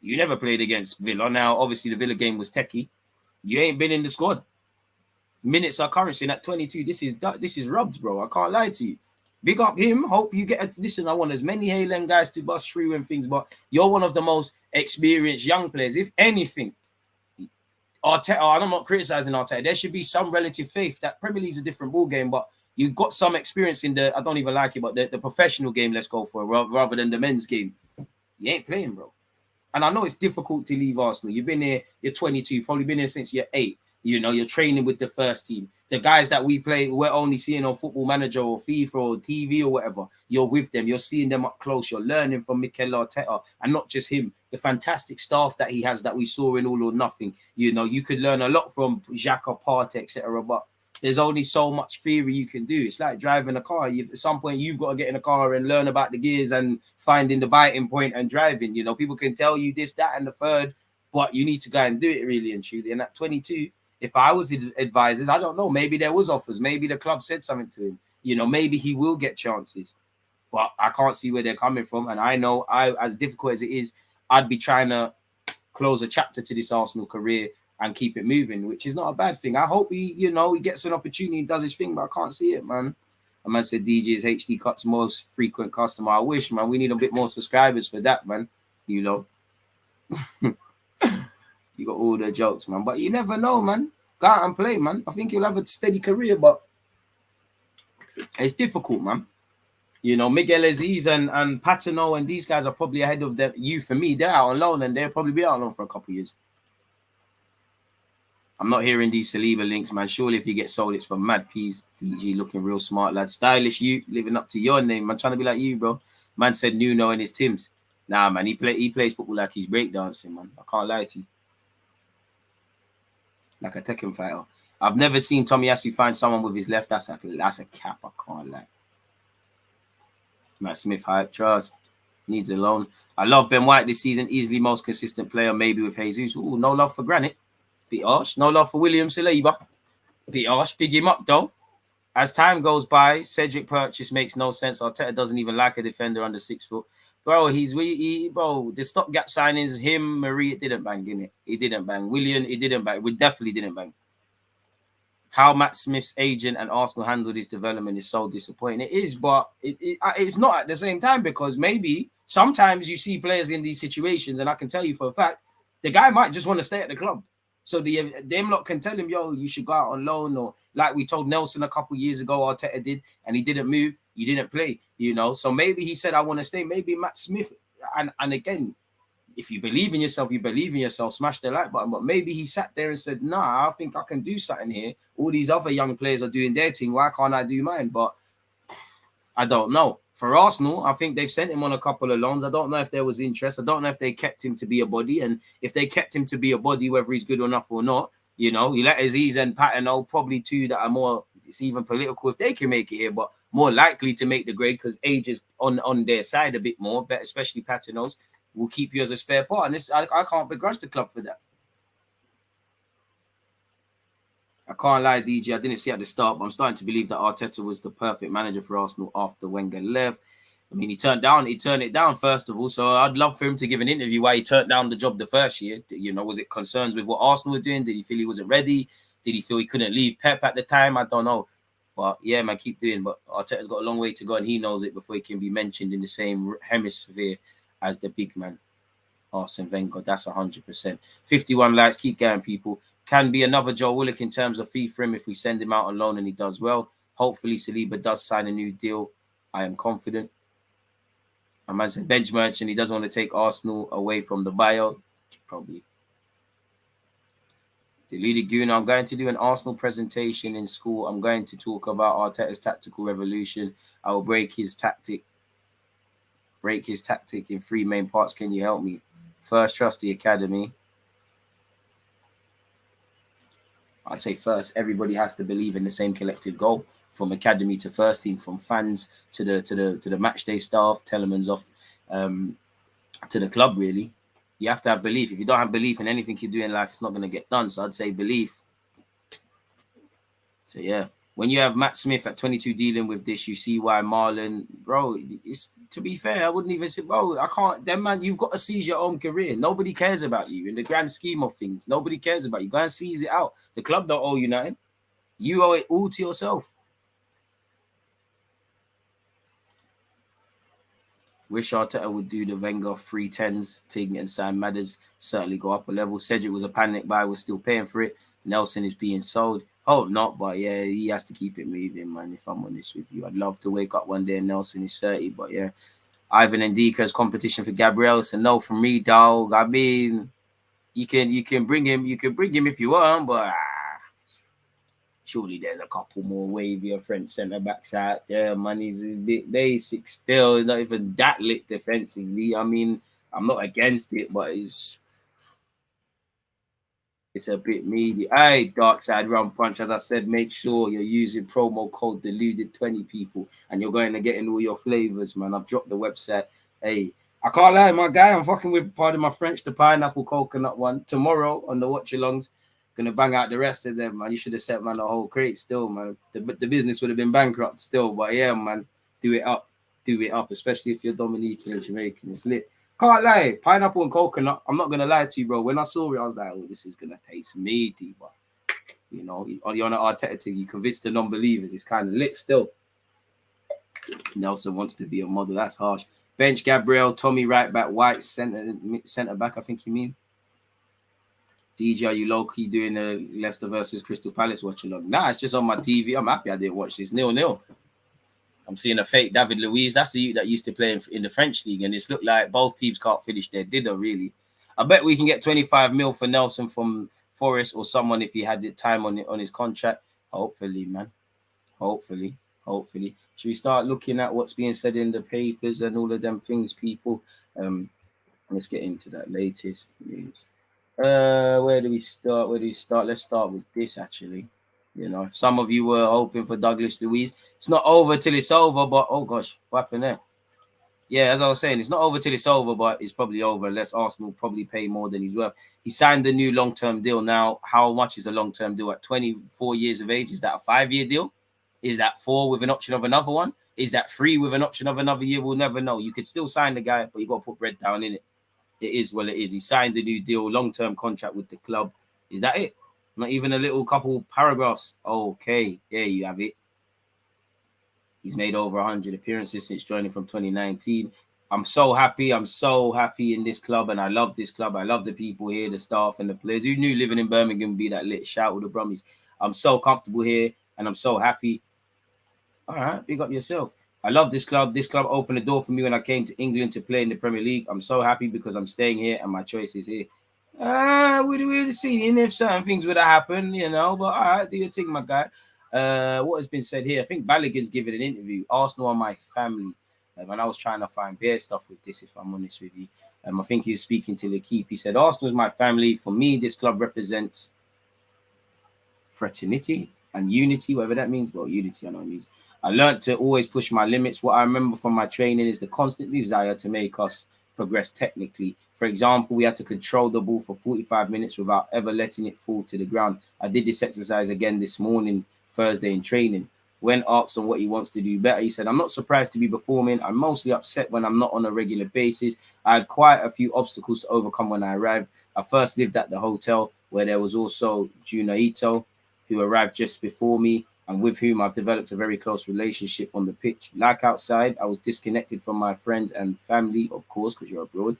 You never played against Villa. Now, obviously, the Villa game was techie. You ain't been in the squad. Minutes are currency. And at 22, this is rubbed, bro. I can't lie to you. Big up him. Hope you get listen, I want as many Haaland guys to bust through and things, but you're one of the most experienced young players. If anything, Arteta, I'm not criticizing Arteta. There should be some relative faith that Premier League's a different ball game, but you've got some experience in I don't even like it, but the professional game, let's go for it, rather than the men's game. You ain't playing, bro. And I know it's difficult to leave Arsenal. You've been here, you're 22, you've probably been here since you're 8. You know, you're training with the first team. The guys that we're only seeing on Football Manager or FIFA or TV or whatever, you're with them. You're seeing them up close. You're learning from Mikel Arteta, and not just him. The fantastic staff that he has that we saw in All or Nothing. You know, you could learn a lot from Xhaka, Partey, etc. But there's only so much theory you can do. It's like driving a car. At some point, you've got to get in a car and learn about the gears and finding the biting point and driving. You know, people can tell you this, that, and the third, but you need to go and do it really and truly. And at 22, if I was his advisors, I don't know, maybe there was offers. Maybe the club said something to him. You know, maybe he will get chances. But I can't see where they're coming from. And I know, as difficult as it is, I'd be trying to close a chapter to this Arsenal career and keep it moving, which is not a bad thing. I hope he gets an opportunity and does his thing, but I can't see it, man. A man said DJ is HD Cut's most frequent customer. I wish, man. We need a bit more subscribers for that, man. You know. You got all the jokes, man. But you never know, man. Go out and play, man. I think he'll have a steady career, but it's difficult, man. You know, Miguel Aziz and Patino and these guys are probably ahead of you for me. They're out on loan and they'll probably be out on loan for a couple of years. I'm not hearing these Saliba links, man. Surely if you get sold, it's from Mad Peas. DG looking real smart, lad. Stylish you, living up to your name. I'm trying to be like you, bro. Man said Nuno and his Tims. Nah, man, he plays football like he's breakdancing, man. I can't lie to you. Like a Tekken fighter. I've never seen Tomiyasu find someone with his left. That's a cap. I can't lie. Matt Smith hype. Charles needs a loan. I love Ben White this season. Easily most consistent player, maybe with Jesus. Ooh, no love for Granite. Bit harsh. No love for William Saliba. Bit harsh. Big him up, though. As time goes by, Cedric purchase makes no sense. Arteta doesn't even like a defender under 6 foot. Bro, bro, the stopgap signings, him, Marie, it didn't bang, innit? It didn't bang. William, it didn't bang. We definitely didn't bang. How Matt Smith's agent and Arsenal handled his development is so disappointing. It is, but it's not at the same time, because maybe sometimes you see players in these situations, and I can tell you for a fact, the guy might just want to stay at the club. So them lot can tell him, yo, you should go out on loan, or like we told Nelson a couple years ago, Arteta did, and he didn't move, you didn't play, you know. So maybe he said, I want to stay. Maybe Matt Smith, and again, if you believe in yourself, you believe in yourself, smash the like button. But maybe he sat there and said, nah, I think I can do something here. All these other young players are doing their thing. Why can't I do mine? But I don't know. For Arsenal, I think they've sent him on a couple of loans. I don't know if there was interest. I don't know if they kept him to be a body. And if they kept him to be a body, whether he's good enough or not, you know, you let Aziz and Patino, probably two that are more, it's even political if they can make it here, but more likely to make the grade because age is on their side a bit more, but especially Patino's. Will keep you as a spare part. And this, I can't begrudge the club for that. I can't lie, DJ. I didn't see at the start, but I'm starting to believe that Arteta was the perfect manager for Arsenal after Wenger left. I mean, he turned it down, first of all. So I'd love for him to give an interview why he turned down the job the first year. You know, was it concerns with what Arsenal were doing? Did he feel he wasn't ready? Did he feel he couldn't leave Pep at the time? I don't know. But yeah, man, keep doing. But Arteta's got a long way to go, and he knows it before he can be mentioned in the same hemisphere as the big man, Arsene Wenger. That's 100%. 51 likes. Keep going, people. Can be another Joe Willock in terms of fee for him if we send him out on loan and he does well. Hopefully, Saliba does sign a new deal. I am confident. A man said bench merchant. He doesn't want to take Arsenal away from the bio. Probably. Deluded Gooner. I'm going to do an Arsenal presentation in school. I'm going to talk about Arteta's tactical revolution. I will break his tactic in 3 main parts. Can you help me? First, trust the academy. I'd say first, everybody has to believe in the same collective goal, from academy to first team, from fans to the match day staff, Telemans off to the club. Really, you have to have belief. If you don't have belief in anything you do in life, it's not going to get done. So I'd say belief. So yeah. When you have Matt Smith at 22 dealing with this, you see why Marlon, bro, it's, to be fair, I wouldn't even say, bro, I can't, then man, you've got to seize your own career. Nobody cares about you in the grand scheme of things. Nobody cares about you. Go and seize it out. The club don't owe you nothing. You owe it all to yourself. Wish Arteta would do the Wenger 310s, Tig and Sam Madders certainly go up a level. Cedric was a panic buy, we're still paying for it. Nelson is being sold. Hope not, but yeah, he has to keep it moving, man, if I'm honest with you. I'd love to wake up one day and Nelson is 30, but yeah. Ivan Ndika's competition for Gabriel. So no from me, dog. I mean, you can bring him if you want, but surely there's a couple more wavier French centre backs out there. Man, he's a bit basic still, not even that lit defensively. I mean, I'm not against it, but it's It's a bit meaty. Hey, Dark Side Rum Punch, as I said, make sure you're using promo code Deluded 20 people, and you're going to get in all your flavors, man. I've dropped the website. Hey, I can't lie, my guy. I'm fucking with, pardon my French, the pineapple coconut one. Tomorrow on the watch-alongs, gonna bang out the rest of them, man. You should have set, man, a whole crate still, man. The business would have been bankrupt still, but yeah, man, do it up, especially if you're Dominican and Jamaican. It's lit. Can't lie, pineapple and coconut. I'm not gonna lie to you, bro. When I saw it, I was like, "Oh, this is gonna taste meaty." But you know, you're on an Arteta thing. You convince the non-believers. It's kind of lit still. Nelson wants to be a model. That's harsh. Bench Gabriel, Tommy right back, White centre back. I think you mean. DJ, are you low-key doing a Leicester versus Crystal Palace watch along? Nah, it's just on my TV. I'm happy I didn't watch this 0-0. I'm seeing a fake David Luiz. That's the youth that used to play in the French league, and it's looked like both teams can't finish their dither, really. I bet we can get 25 mil for Nelson from Forest or someone if he had the time on his contract. Hopefully, man. Hopefully. Should we start looking at what's being said in the papers and all of them things, people? Let's get into that latest news. Where do we start? Let's start with this, actually. You know, if some of you were hoping for Douglas Luiz, it's not over till it's over, but oh gosh, what happened there? Yeah, as I was saying, it's not over till it's over, but it's probably over unless Arsenal probably pay more than he's worth. He signed the new long-term deal. Now, how much is a long-term deal at 24 years of age? Is that a 5-year deal? Is that 4 with an option of another one? Is that 3 with an option of another year? We'll never know. You could still sign the guy, but you got to put bread down in it. It is what it is. He signed a new deal, long-term contract with the club. Is that it? Not even a little couple paragraphs. Okay, there you have it. He's made over 100 appearances since joining from 2019. I'm so happy in this club, and I love this club. I love the people here, the staff and the players. Who knew living in Birmingham would be that lit? Shout with the Brummies. I'm so comfortable here, and I'm so happy. All right, big up yourself. I love this club. This club opened the door for me when I came to England to play in the Premier League. I'm so happy because I'm staying here and my choice is here. We'll see if certain things would have happened, you know. But all right, do your thing, my guy. What has been said here? I think Balogun's given an interview. Arsenal are my family. And I was trying to find bare stuff with this, if I'm honest with you. I think he was speaking to the keep. He said, Arsenal is my family. For me, this club represents fraternity and unity, whatever that means. Well, unity, I know it means. I learned to always push my limits. What I remember from my training is the constant desire to make us progress technically. For example, we had to control the ball for 45 minutes without ever letting it fall to the ground. I did this exercise again this morning, Thursday, in training. When asked on what he wants to do better, he said, I'm not surprised to be performing. I'm mostly upset when I'm not on a regular basis. I had quite a few obstacles to overcome when I arrived. I first lived at the hotel where there was also Junaito, who arrived just before me, and with whom I've developed a very close relationship on the pitch. Like outside, I was disconnected from my friends and family, of course, because you're abroad.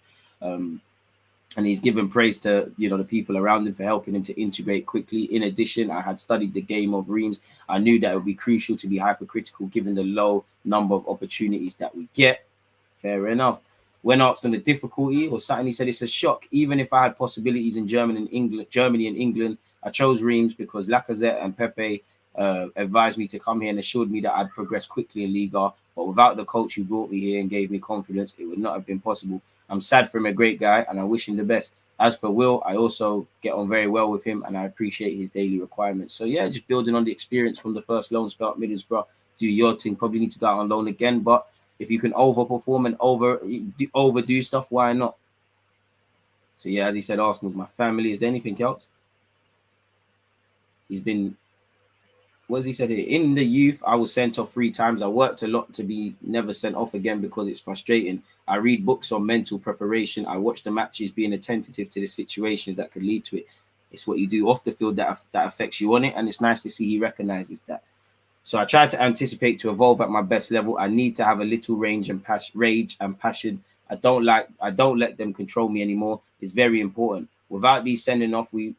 And he's given praise to, you know, the people around him for helping him to integrate quickly. In addition, I had studied the game of Reims. I knew that it would be crucial to be hypercritical given the low number of opportunities that we get. Fair enough. When asked on the difficulty or something, he said it's a shock. Even if I had possibilities in Germany and England, I chose Reims because Lacazette and Pepe advised me to come here and assured me that I'd progress quickly in Liga. But without the coach who brought me here and gave me confidence, it would not have been possible. I'm sad for him, a great guy, and I wish him the best. As for Will, I also get on very well with him, and I appreciate his daily requirements. So, yeah, just building on the experience from the first loan spell at Middlesbrough. Do your thing. Probably need to go out on loan again, but if you can overperform and overdo stuff, why not? So, yeah, as he said, Arsenal's my family. Is there anything else? He's been... What has he said here? In the youth, I was sent off 3 times. I worked a lot to be never sent off again because it's frustrating. I read books on mental preparation. I watch the matches, being attentive to the situations that could lead to it. It's what you do off the field that affects you on it, and it's nice to see he recognizes that. So I try to anticipate to evolve at my best level. I need to have a little rage and passion. I don't let them control me anymore. It's very important. Without these sending off, we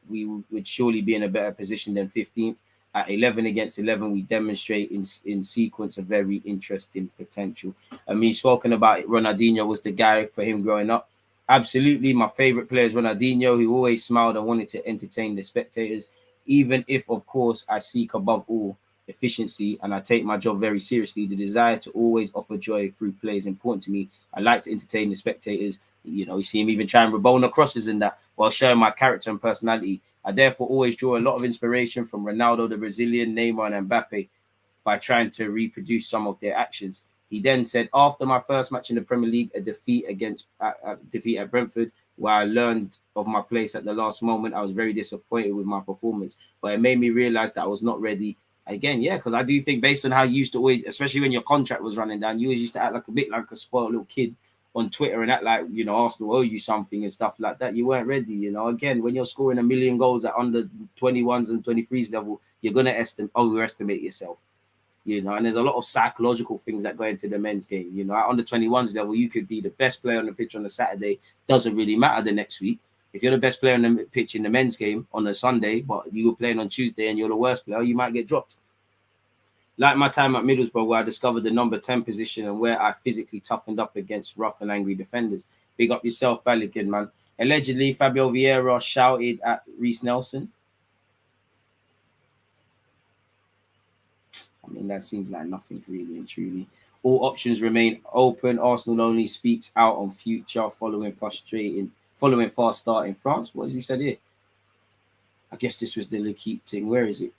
would surely be in a better position than 15th. At 11 against 11, we demonstrate in sequence a very interesting potential. I mean, spoken about it, Ronaldinho was the guy for him growing up. Absolutely, my favorite player is Ronaldinho, who always smiled and wanted to entertain the spectators, even if, of course, I seek above all efficiency and I take my job very seriously. The desire to always offer joy through play is important to me. I like to entertain the spectators. You know, you see him even trying Rabona crosses and that while showing my character and personality. I therefore always draw a lot of inspiration from Ronaldo, the Brazilian, Neymar, and Mbappe by trying to reproduce some of their actions. He then said, after my first match in the Premier League, a defeat at Brentford, where I learned of my place at the last moment, I was very disappointed with my performance, but it made me realize that I was not ready. Again, yeah, because I do think based on how you used to always, especially when your contract was running down, you always used to act like a bit like a spoiled little kid on Twitter and act like, you know, Arsenal owe you something and stuff like that. You weren't ready, you know. Again, when you're scoring 1 million goals at under 21s and 23s level, you're going to overestimate yourself, you know. And there's a lot of psychological things that go into the men's game, you know. At under 21s level, you could be the best player on the pitch on a Saturday. Doesn't really matter the next week. If you're the best player on the pitch in the men's game on a Sunday, but you were playing on Tuesday and you're the worst player, you might get dropped. Like my time at Middlesbrough, where I discovered the number 10 position and where I physically toughened up against rough and angry defenders. Big up yourself, Balogun, man. Allegedly, Fabio Vieira shouted at Reece Nelson. I mean, that seems like nothing really and truly. All options remain open. Arsenal only speaks out on future following fast start in France. What has he said here? I guess this was the LUKEBA thing. Where is it?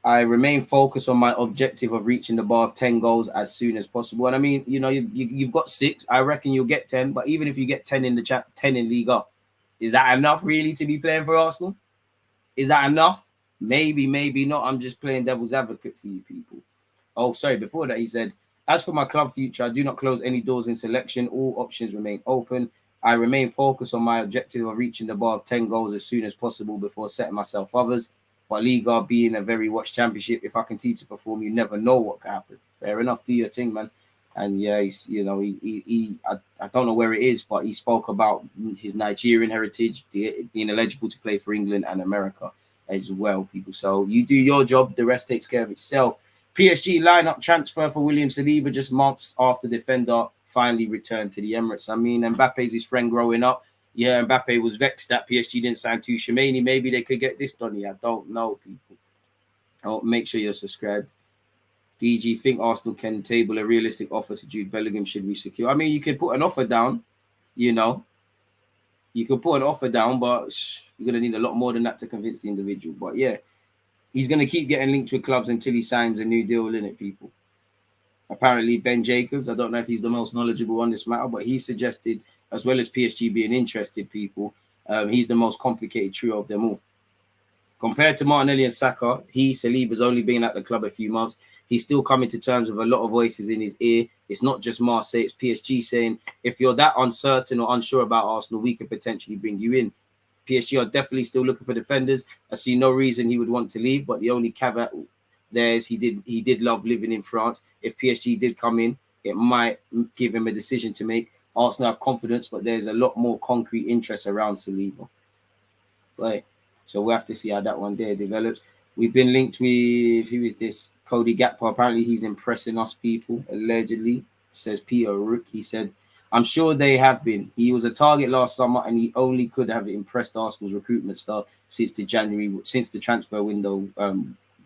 I remain focused on my objective of reaching the bar of 10 goals as soon as possible. And I mean, you know, you've got 6. I reckon you'll get 10. But even if you get 10 in the chat, 10 in Liga, is that enough really to be playing for Arsenal? Is that enough? Maybe, maybe not. I'm just playing devil's advocate for you people. Oh, sorry. Before that, he said, as for my club future, I do not close any doors in selection. All options remain open. I remain focused on my objective of reaching the bar of 10 goals as soon as possible before setting myself others. But Liga being a very watched championship, if I continue to perform, you never know what can happen. Fair enough, do your thing, man. And yeah, he's, you know, I don't know where it is, but he spoke about his Nigerian heritage, being eligible to play for England and America as well, people. So you do your job, the rest takes care of itself. PSG lineup transfer for William Saliba just months after defender finally returned to the Emirates. I mean, Mbappe's his friend growing up. Yeah, Mbappe was vexed that PSG didn't sign Tuchemani. Maybe they could get this done here. I don't know, people. Oh, make sure you're subscribed. DG, think Arsenal can table a realistic offer to Jude Bellingham should we secure? I mean, you could put an offer down, you know. You could put an offer down, but you're going to need a lot more than that to convince the individual. But yeah, he's going to keep getting linked with clubs until he signs a new deal, innit, people? Apparently, Ben Jacobs, I don't know if he's the most knowledgeable on this matter, but he suggested, as well as PSG being interested, people, he's the most complicated trio of them all. Compared to Martinelli and Saka, Saliba's only been at the club a few months. He's still coming to terms with a lot of voices in his ear. It's not just Marseille, it's PSG saying, if you're that uncertain or unsure about Arsenal, we could potentially bring you in. PSG are definitely still looking for defenders. I see no reason he would want to leave, but the only caveat there is he did love living in France. If PSG did come in, it might give him a decision to make. Arsenal have confidence, but there's a lot more concrete interest around Saliba. Right. So we'll have to see how that one there develops. We've been linked with, who is this? Cody Gakpo. Apparently he's impressing us, people, allegedly. Says Peter Rook. He said, I'm sure they have been. He was a target last summer and he only could have impressed Arsenal's recruitment staff since the transfer window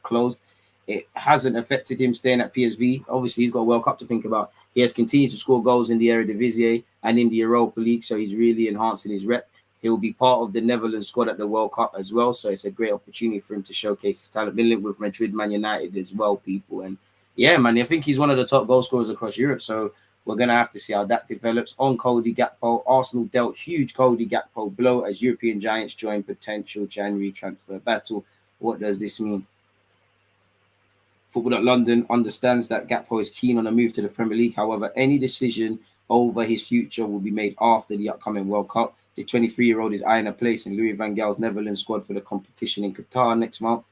closed. It hasn't affected him staying at PSV. Obviously, he's got a World Cup to think about. He has continued to score goals in the Eredivisie and in the Europa League, so he's really enhancing his rep. He'll be part of the Netherlands squad at the World Cup as well, so it's a great opportunity for him to showcase his talent. Been linked with Madrid, Man United as well, people. And yeah, man, I think he's one of the top goal scorers across Europe, so we're going to have to see how that develops. On Cody Gakpo, Arsenal dealt huge Cody Gakpo blow as European giants join potential January transfer battle. What does this mean? Football.London understands that Gakpo is keen on a move to the Premier League. However, any decision over his future will be made after the upcoming World Cup. The 23-year-old is eyeing a place in Louis van Gaal's Netherlands squad for the competition in Qatar next month.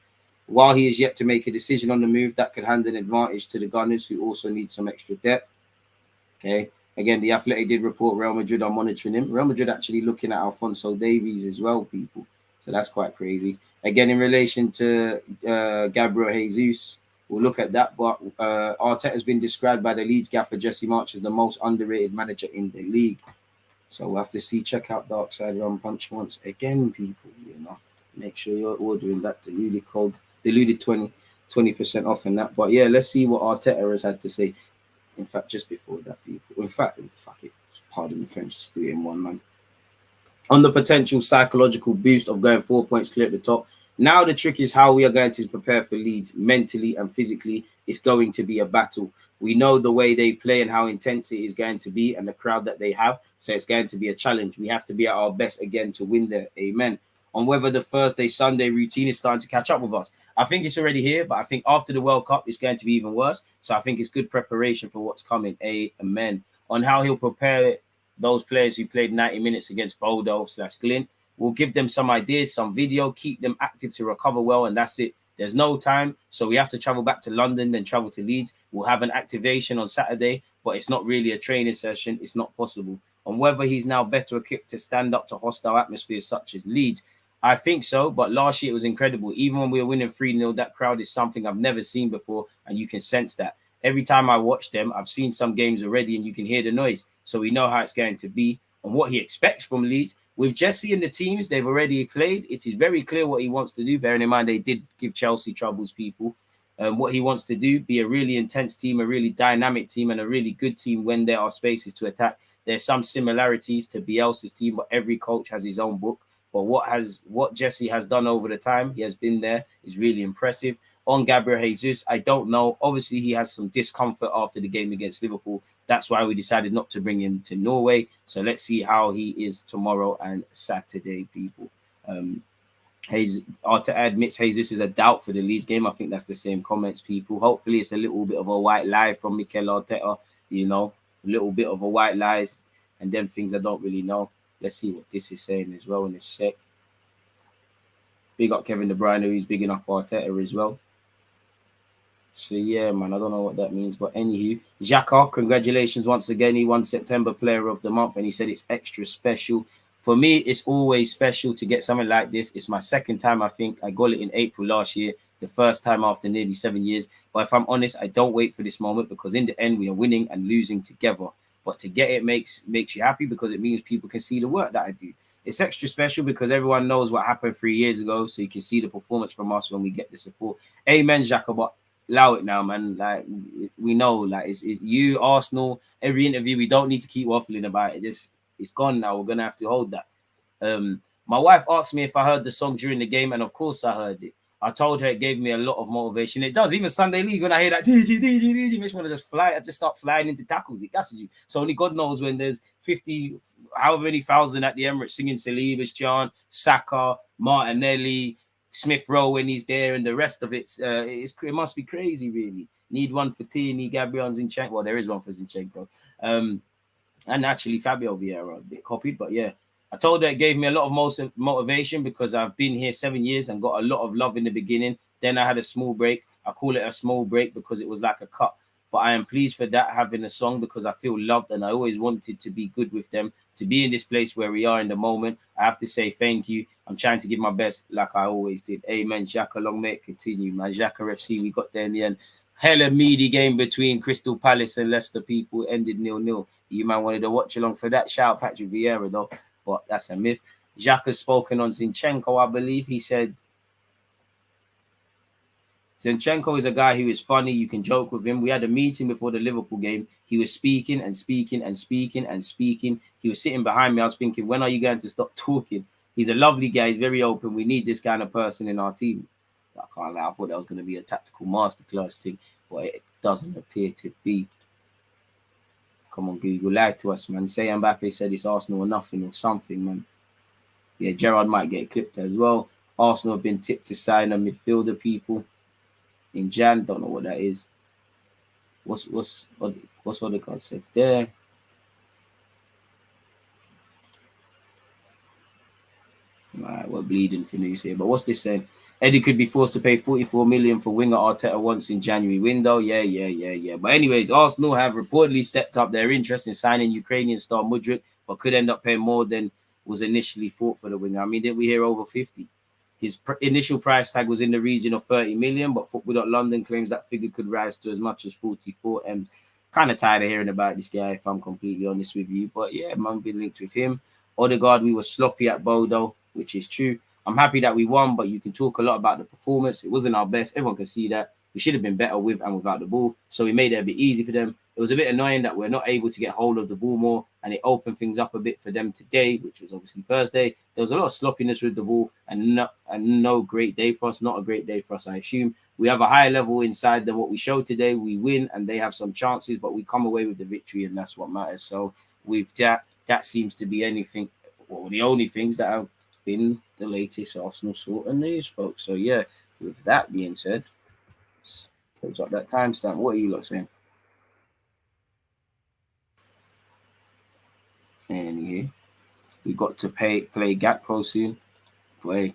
While he is yet to make a decision on the move, that could hand an advantage to the Gunners, who also need some extra depth. Okay. Again, the Athletic did report Real Madrid are monitoring him. Real Madrid actually looking at Alphonso Davies as well, people. So that's quite crazy. Again, in relation to Gabriel Jesus, we'll look at that, but Arteta has been described by the Leeds gaffer Jesse March as the most underrated manager in the league. So we'll have to see. Check out Dark Side Rum Punch once again, people. You know, make sure you're ordering that Deluded code, Deluded 20% off in that. But yeah, let's see what Arteta has had to say. In fact, just before that, people. In fact, fuck it. Pardon the French, just do it in one, man. on the potential psychological boost of going 4 points clear at the top. Now the trick is how we are going to prepare for Leeds mentally and physically. It's going to be a battle. We know the way they play and how intense it is going to be and the crowd that they have. So it's going to be a challenge. We have to be at our best again to win there. Amen. On whether the Thursday, Sunday routine is starting to catch up with us. I think it's already here, but I think after the World Cup, it's going to be even worse. So I think it's good preparation for what's coming. Amen. On how he'll prepare those players who played 90 minutes against Bodo/Glint. We'll give them some ideas, some video, keep them active to recover well, and that's it. There's no time, so we have to travel back to London, then travel to Leeds. We'll have an activation on Saturday, but it's not really a training session. It's not possible. On whether he's now better equipped to stand up to hostile atmospheres such as Leeds, I think so, but last year it was incredible. Even when we were winning 3-0, that crowd is something I've never seen before, and you can sense that. Every time I watch them, I've seen some games already, and you can hear the noise. So we know how it's going to be and what he expects from Leeds. With Jesse and the teams they've already played, it is very clear what he wants to do, bearing in mind they did give Chelsea troubles, people. What he wants to do, be a really intense team, a really dynamic team, and a really good team when there are spaces to attack. There's some similarities to Bielsa's team, but every coach has his own book. But what Jesse has done over the time, he has been there, is really impressive. On Gabriel Jesus, I don't know. Obviously, he has some discomfort after the game against Liverpool. That's why we decided not to bring him to Norway. So let's see how he is tomorrow and Saturday, people. Arteta admits Jesus is a doubt for the Leeds game. I think that's the same comments, people. Hopefully, it's a little bit of a white lie from Mikel Arteta. You know, a little bit of a white lies and then things I don't really know. Let's see what this is saying as well in a sec. Big up Kevin De Bruyne, who's bigging up Arteta as well. So, yeah, man, I don't know what that means. But anywho, Xhaka, congratulations once again. He won September Player of the Month, and he said it's extra special. For me, it's always special to get something like this. It's my second time, I think. I got it in April last year, the first time after nearly 7 years. But if I'm honest, I don't wait for this moment because in the end, we are winning and losing together. But to get it makes you happy because it means people can see the work that I do. It's extra special because everyone knows what happened 3 years ago, so you can see the performance from us when we get the support. Amen, Xhaka, but allow it now, man. Like we know, like it's you, Arsenal. Every interview, we don't need to keep waffling about it. It's gone now. We're gonna have to hold that. My wife asked me if I heard the song during the game, and of course I heard it. I told her it gave me a lot of motivation. It does. Even Sunday League, when I hear that, DG, makes me want to just fly. I just start flying into tackles. It gasses you. So only God knows when there's 50, however many thousand at the Emirates singing Saliba's chant, Saka, Martinelli, Smith Rowe when he's there, and the rest of it must be crazy, really. Need one for Tierney, Gabriel, Zinchenko. Well, there is one for Zinchenko. And actually Fabio Vieira, a bit copied, but yeah. I told her it gave me a lot of motivation because I've been here 7 years and got a lot of love in the beginning. Then I had a small break. I call it a small break because it was like a cut. But I am pleased for that, having a song, because I feel loved and I always wanted to be good with them. To be in this place where we are in the moment, I have to say thank you. I'm trying to give my best like I always did. Amen. Xhaka, long may it continue. Man, Xhaka FC, we got there in the end. Hella meaty game between Crystal Palace and Leicester, people. Ended 0-0. You man wanted to watch along for that. Shout out Patrick Vieira, though. But that's a myth. Xhaka's spoken on Zinchenko, I believe. He said, Zinchenko is a guy who is funny. You can joke with him. We had a meeting before the Liverpool game. He was speaking and speaking and speaking and speaking. He was sitting behind me. I was thinking, when are you going to stop talking? He's a lovely guy. He's very open. We need this kind of person in our team. I can't lie. I thought that was going to be a tactical masterclass thing, but it doesn't appear to be. Come on, Google, lie to us, man. Say Mbappe said it's Arsenal or nothing or something, man. Yeah, Gerrard might get clipped as well. Arsenal have been tipped to sign a midfielder, people. In Jan, don't know what that is. What's Odegaard said there? Right, we're bleeding for news here. But what's this saying? Eddie could be forced to pay 44 million for winger Arteta once in January window. Yeah. But anyways, Arsenal have reportedly stepped up their interest in signing Ukrainian star Mudryk, but could end up paying more than was initially thought for the winger. I mean, didn't we hear over 50? His initial price tag was in the region of 30 million, but Football.London claims that figure could rise to as much as 44 M. Kind of tired of hearing about this guy, if I'm completely honest with you. But yeah, man, been linked with him. Odegaard, we were sloppy at Bodo, which is true. I'm happy that we won, but you can talk a lot about the performance. It wasn't our best. Everyone can see that. We should have been better with and without the ball. So we made it a bit easy for them. It was a bit annoying that we're not able to get hold of the ball more, and it opened things up a bit for them today, which was obviously Thursday. There was a lot of sloppiness with the ball, and no great day for us. Not a great day for us, I assume. We have a higher level inside than what we showed today. We win, and they have some chances, but we come away with the victory, and that's what matters. So with that seems to be anything, or the only things that have been the latest Arsenal sort of news, folks. So yeah, with that being said, let's close up that timestamp. What are you lot saying? Anyway, we got to play Gakpo soon. Boy,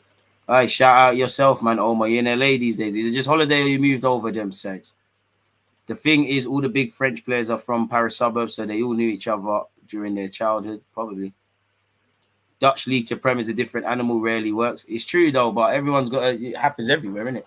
all right, shout out yourself, man. Omar, you're in LA these days. Is it just holiday or you moved over them sides? The thing is, all the big French players are from Paris suburbs, so they all knew each other during their childhood, probably. Dutch league to Prem is a different animal, rarely works. It's true, though, but everyone's got it happens everywhere, innit?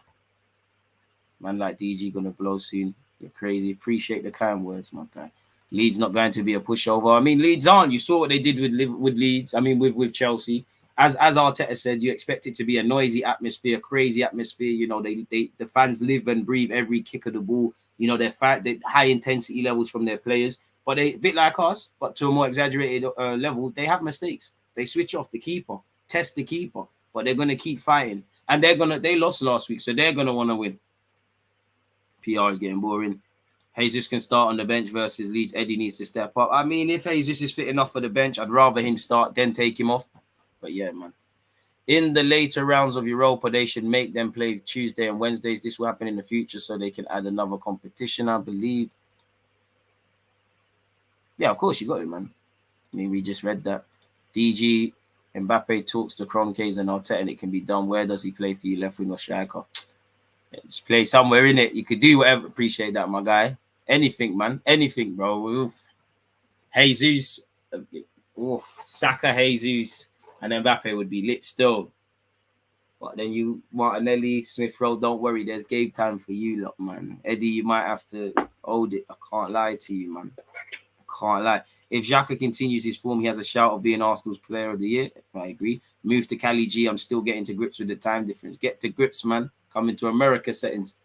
Man like DG gonna blow soon. You're crazy. Appreciate the kind words, my guy. Leeds not going to be a pushover. I mean, Leeds aren't. You saw what they did with Leeds. I mean, with Chelsea. As Arteta said, you expect it to be a noisy atmosphere, crazy atmosphere. You know, the fans live and breathe every kick of the ball. You know, they're high intensity levels from their players. But they a bit like us, but to a more exaggerated level, they have mistakes. They switch off the keeper, test the keeper, but they're gonna keep fighting. And they lost last week, so they're gonna want to win. PR is getting boring. Jesus can start on the bench versus Leeds. Eddie needs to step up. I mean, if Jesus is fit enough for the bench, I'd rather him start, then take him off. But yeah, man. In the later rounds of Europa, they should make them play Tuesday and Wednesdays. This will happen in the future so they can add another competition, I believe. Yeah, of course you got it, man. I mean, we just read that. DG, Mbappe talks to Kroenkes and Arteta and it can be done. Where does he play for you, left wing or striker? Just play somewhere in it. You could do whatever. Appreciate that, my guy. Anything, man. Anything, bro. Oof. Jesus. Oof. Saka, Jesus. And Mbappe would be lit still. But then you, Martinelli, Smith Rowe, don't worry. There's game time for you, lot, man. Eddie, you might have to hold it. I can't lie to you, man. I can't lie. If Xhaka continues his form, he has a shout of being Arsenal's player of the year. I agree. Move to Cali G. I'm still getting to grips with the time difference. Get to grips, man. Coming to America settings.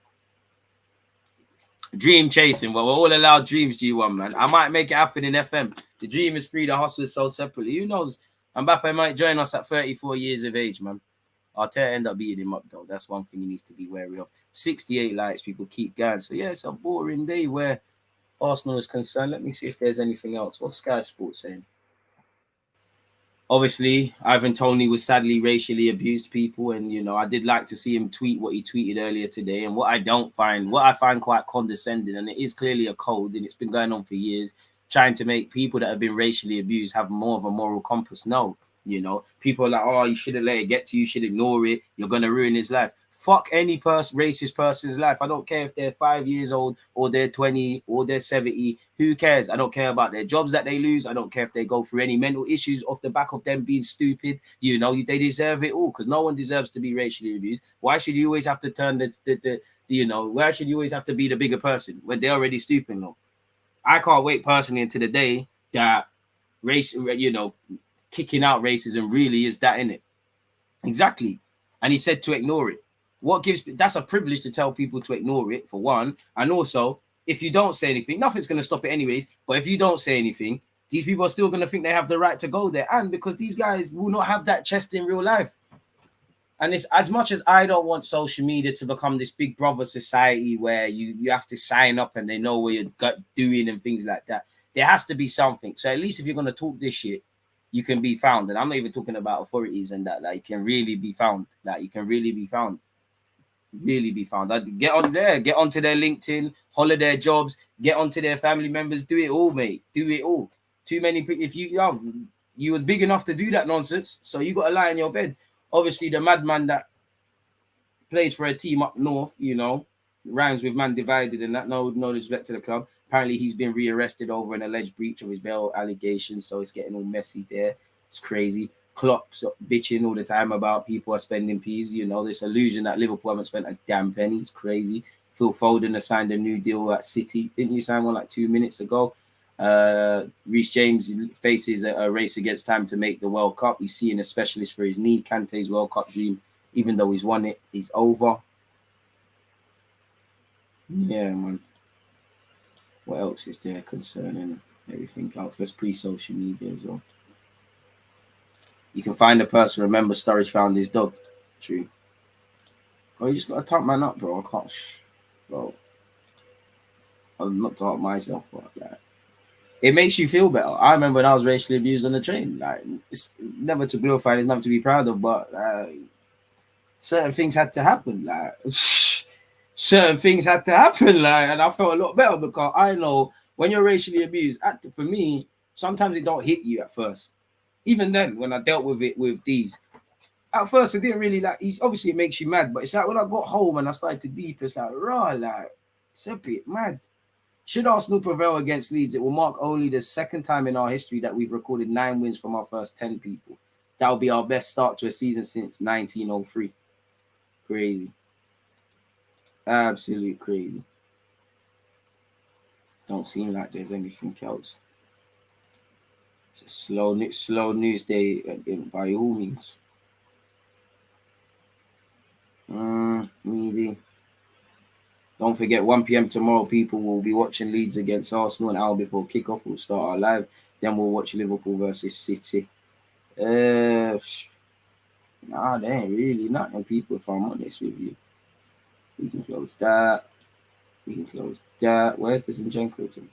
Dream chasing. Well, we're all allowed dreams, G1, man. I might make it happen in FM. The dream is free. The hustle is sold separately. Who knows? Mbappe might join us at 34 years of age, man. Arteta end up beating him up, though. That's one thing he needs to be wary of. 68 likes. People keep going. So, yeah, it's a boring day where Arsenal is concerned. Let me see if there's anything else. What's Sky Sports saying? Obviously, Ivan Toney was sadly racially abused people. And, you know, I did like to see him tweet what he tweeted earlier today. And what I find quite condescending, and it is clearly a code, and it's been going on for years, trying to make people that have been racially abused have more of a moral compass. No, you know, people are like, oh, you shouldn't let it get to you. You should ignore it. You're going to ruin his life. Fuck any racist person's life. I don't care if they're 5 years old or they're 20 or they're 70. Who cares? I don't care about their jobs that they lose. I don't care if they go through any mental issues off the back of them being stupid. You know, they deserve it all because no one deserves to be racially abused. Why should you always have to turn why should you always have to be the bigger person when they're already stupid? No, I can't wait personally until the day that kicking out racism really is that in it. Exactly. And he said to ignore it. That's a privilege to tell people to ignore it, for one. And also, if you don't say anything, nothing's going to stop it anyways. But if you don't say anything, these people are still going to think they have the right to go there. And because these guys will not have that chest in real life. And it's as much as I don't want social media to become this big brother society where you have to sign up and they know what you're doing and things like that. There has to be something. So at least if you're going to talk this shit, you can be found. And I'm not even talking about authorities and that. Like, you can really be found. Really be found. I'd get on there, get onto their LinkedIn, holler their jobs, get onto their family members, do it all, mate. Do it all. Too many people. If you was big enough to do that nonsense, so you got to lie in your bed. Obviously, the madman that plays for a team up north, you know, rhymes with man divided and that. No respect to the club. Apparently, he's been rearrested over an alleged breach of his bail allegations, so it's getting all messy there. It's crazy. Klopp's bitching all the time about people are spending peas. You know, this illusion that Liverpool haven't spent a damn penny. It's crazy. Phil Foden has signed a new deal at City. Didn't you sign one like 2 minutes ago? Reece James faces a race against time to make the World Cup. He's seeing a specialist for his knee. Kante's World Cup dream, even though he's won it, is over. Yeah, man. What else is there concerning everything else? Let's pre-social media as well. You can find a person. Remember, Sturridge found his dog. True. Oh, you just got to top man up, bro. I can't. Bro, I'm not talking myself, but like, it makes you feel better. I remember when I was racially abused on the train. Like, it's never to glorify, there's nothing to be proud of, but certain things had to happen. Like, certain things had to happen. Like, and I felt a lot better because I know when you're racially abused, for me, sometimes it don't hit you at first. Even then, when I dealt with it with these, at first it didn't really like. Obviously, it makes you mad, but it's like when I got home and I started to deep, it's like raw, like it's a bit mad. Should Arsenal prevail against Leeds, it will mark only the second time in our history that we've recorded 9 wins from our first 10 people. That will be our best start to a season since 1903. Crazy. Absolute crazy. Don't seem like there's anything else. It's a slow news day by all means. Meaty. Don't forget, 1 p.m. tomorrow, people will be watching Leeds against Arsenal. An hour before kickoff, we'll start our live. Then we'll watch Liverpool versus City. Nah, they ain't really nothing, people, if I'm honest with you. We can close that. We can close that. Where's the Zinchenko team?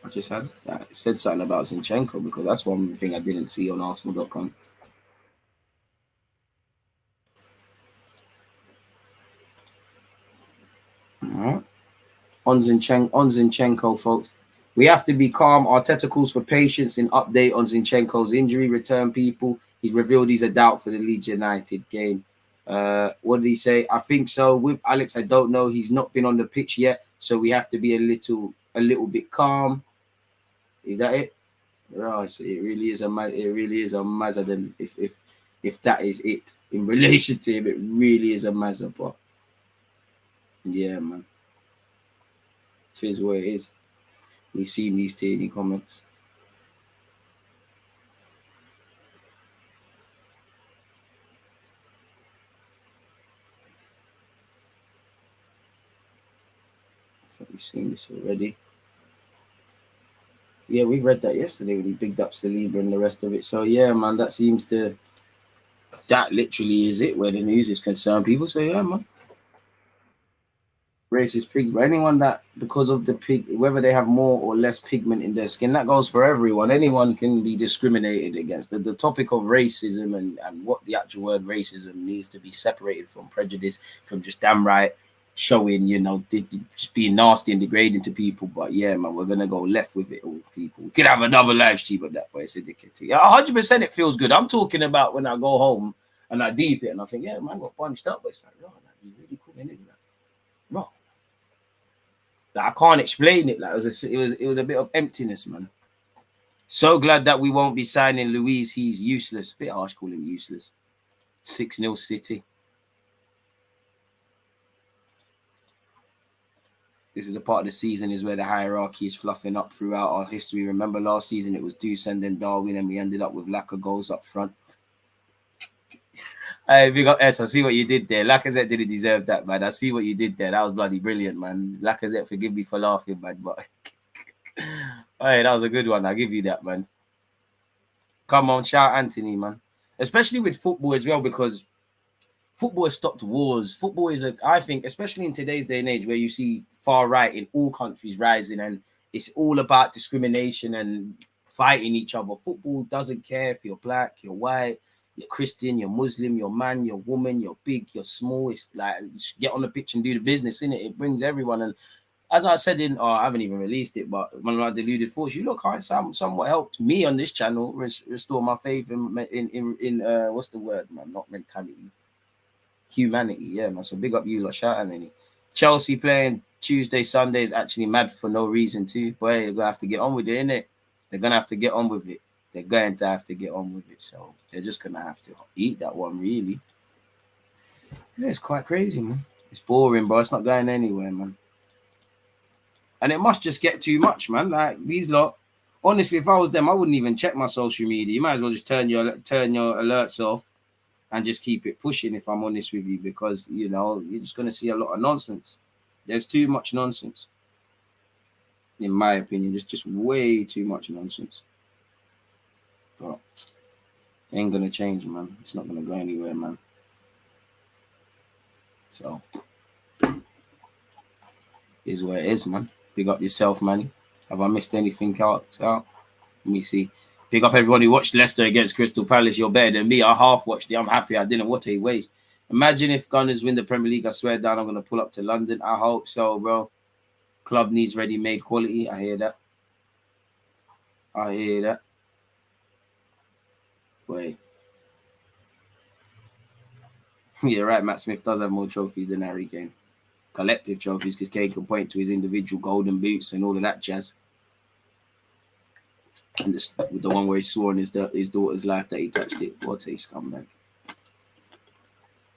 I just had that. It said something about Zinchenko because that's one thing I didn't see on Arsenal.com. On Zinchenko, folks. We have to be calm. Arteta calls for patience in update on Zinchenko's injury return, people. He's revealed he's a doubt for the Leeds United game. What did he say? I think so. With Alex, I don't know. He's not been on the pitch yet, so we have to be a little bit calm. Is that it? Right. So it really is a Mazda. If that is it in relation to him, it really is a Mazda. But yeah, man. It is what it is. We've seen these teeny comments. I think we've seen this already. Yeah, we read that yesterday when he bigged up Saliba and the rest of it. So yeah, man, that literally is it where the news is concerned, people. So yeah, man. Racist pig, but anyone that because of the pig, whether they have more or less pigment in their skin, that goes for everyone. Anyone can be discriminated against. The topic of racism and what the actual word racism needs to be separated from prejudice, from just damn right showing, just being nasty and degrading to people. But yeah, man, we're gonna go left with it all, people. We could have another live stream of that, but it's addictive. Yeah, 100% it feels good. I'm talking about when I go home and I deep it and I think, yeah, man, got bunched up, but it's like, no, you really cool, isn't it? No. I can't explain it. Like it was a bit of emptiness, man. So glad that we won't be signing Luiz. He's useless. Bit harsh calling him useless. 6-0 City. This is the part of the season is where the hierarchy is fluffing up throughout our history. Remember last season it was Deuce and then Darwin, and we ended up with lack of goals up front. Hey, big up S. I see what you did there. Lacazette didn't deserve that, man. I see what you did there. That was bloody brilliant, man. Lacazette, forgive me for laughing, man. But hey, that was a good one. I'll give you that, man. Come on, shout Anthony, man. Especially with football as well, because football has stopped wars. Football is, I think, especially in today's day and age, where you see far right in all countries rising, and it's all about discrimination and fighting each other. Football doesn't care if you're black, you're white, you're Christian, you're Muslim, you're man, you're woman, you're big, you're small. It's like, get on the pitch and do the business, innit? It brings everyone. And as I said I haven't even released it, but when I deluded thoughts, you look, I somewhat helped me on this channel restore my faith in what's the word, man? Not mentality, humanity. Yeah, man. So big up you lot. Shout out any. Chelsea playing Tuesday, Sunday is actually mad for no reason too. But hey, they're gonna have to get on with it, innit? They're gonna have to get on with it. They're going to have to get on with it. So they're just going to have to eat that one, really. Yeah, it's quite crazy, man. It's boring, bro. It's not going anywhere, man. And it must just get too much, man. Like, these lot, honestly, if I was them, I wouldn't even check my social media. You might as well just turn your alerts off. and just keep it pushing, if I'm honest with you, because, you know, you're just going to see a lot of nonsense. There's too much nonsense. In my opinion, there's just way too much nonsense. But it ain't going to change, man. It's not going to go anywhere, man. So, is where it is, man. Big up yourself, man. Have I missed anything out? Let me see. Big up everyone who watched Leicester against Crystal Palace. You're better than me. I half watched it. I'm happy I didn't. What a waste. Imagine if Gunners win the Premier League. I swear down, I'm going to pull up to London. I hope so, bro. Club needs ready-made quality. I hear that. I hear that. Wait. Yeah, right. Matt Smith does have more trophies than Harry Kane. Collective trophies, because Kane can point to his individual golden boots and all of that jazz. And with the one where he swore on his daughter's life that he touched it. What a scumbag.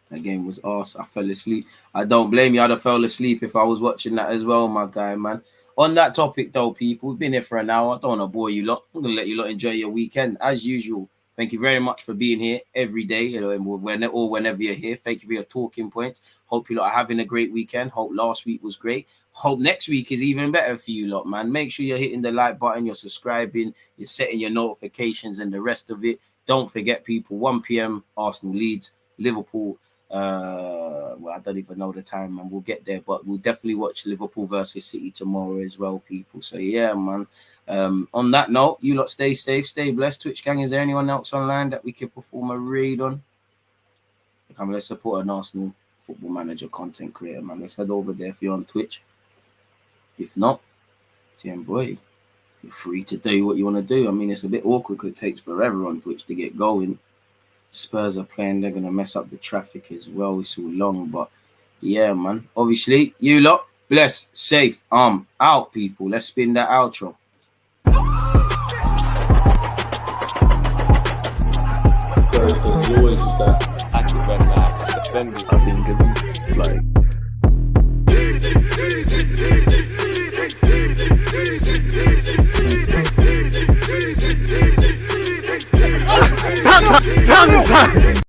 That game was arse. I fell asleep. I don't blame you. I'd have fell asleep if I was watching that as well, my guy, man. On that topic, though, people, we've been here for an hour. I don't want to bore you lot. I'm going to let you lot enjoy your weekend. As usual, thank you very much for being here every day, you know, and whenever you're here. Thank you for your talking points. Hope you lot are having a great weekend. Hope last week was great. Hope next week is even better for you lot, man. Make sure you're hitting the like button, you're subscribing, you're setting your notifications and the rest of it. Don't forget, people, 1 p.m. Arsenal Leeds, Liverpool. Well, I don't even know the time, man. We'll get there, but we'll definitely watch Liverpool versus City tomorrow as well, people. So yeah, man. On that note, you lot stay safe, stay blessed. Twitch gang, is there anyone else online that we can perform a raid on? Come, let's support an Arsenal Football Manager content creator, man. Let's head over there if you're on Twitch. If not, Tim boy, you're free to do what you want to do. I mean, it's a bit awkward because it takes forever on Twitch to get going. Spurs are playing, they're going to mess up the traffic as well. It's all long, but yeah, man. Obviously, you lot, bless, safe, out, people. Let's spin that outro. There's always that active red flag defending. I think it's like. Tongue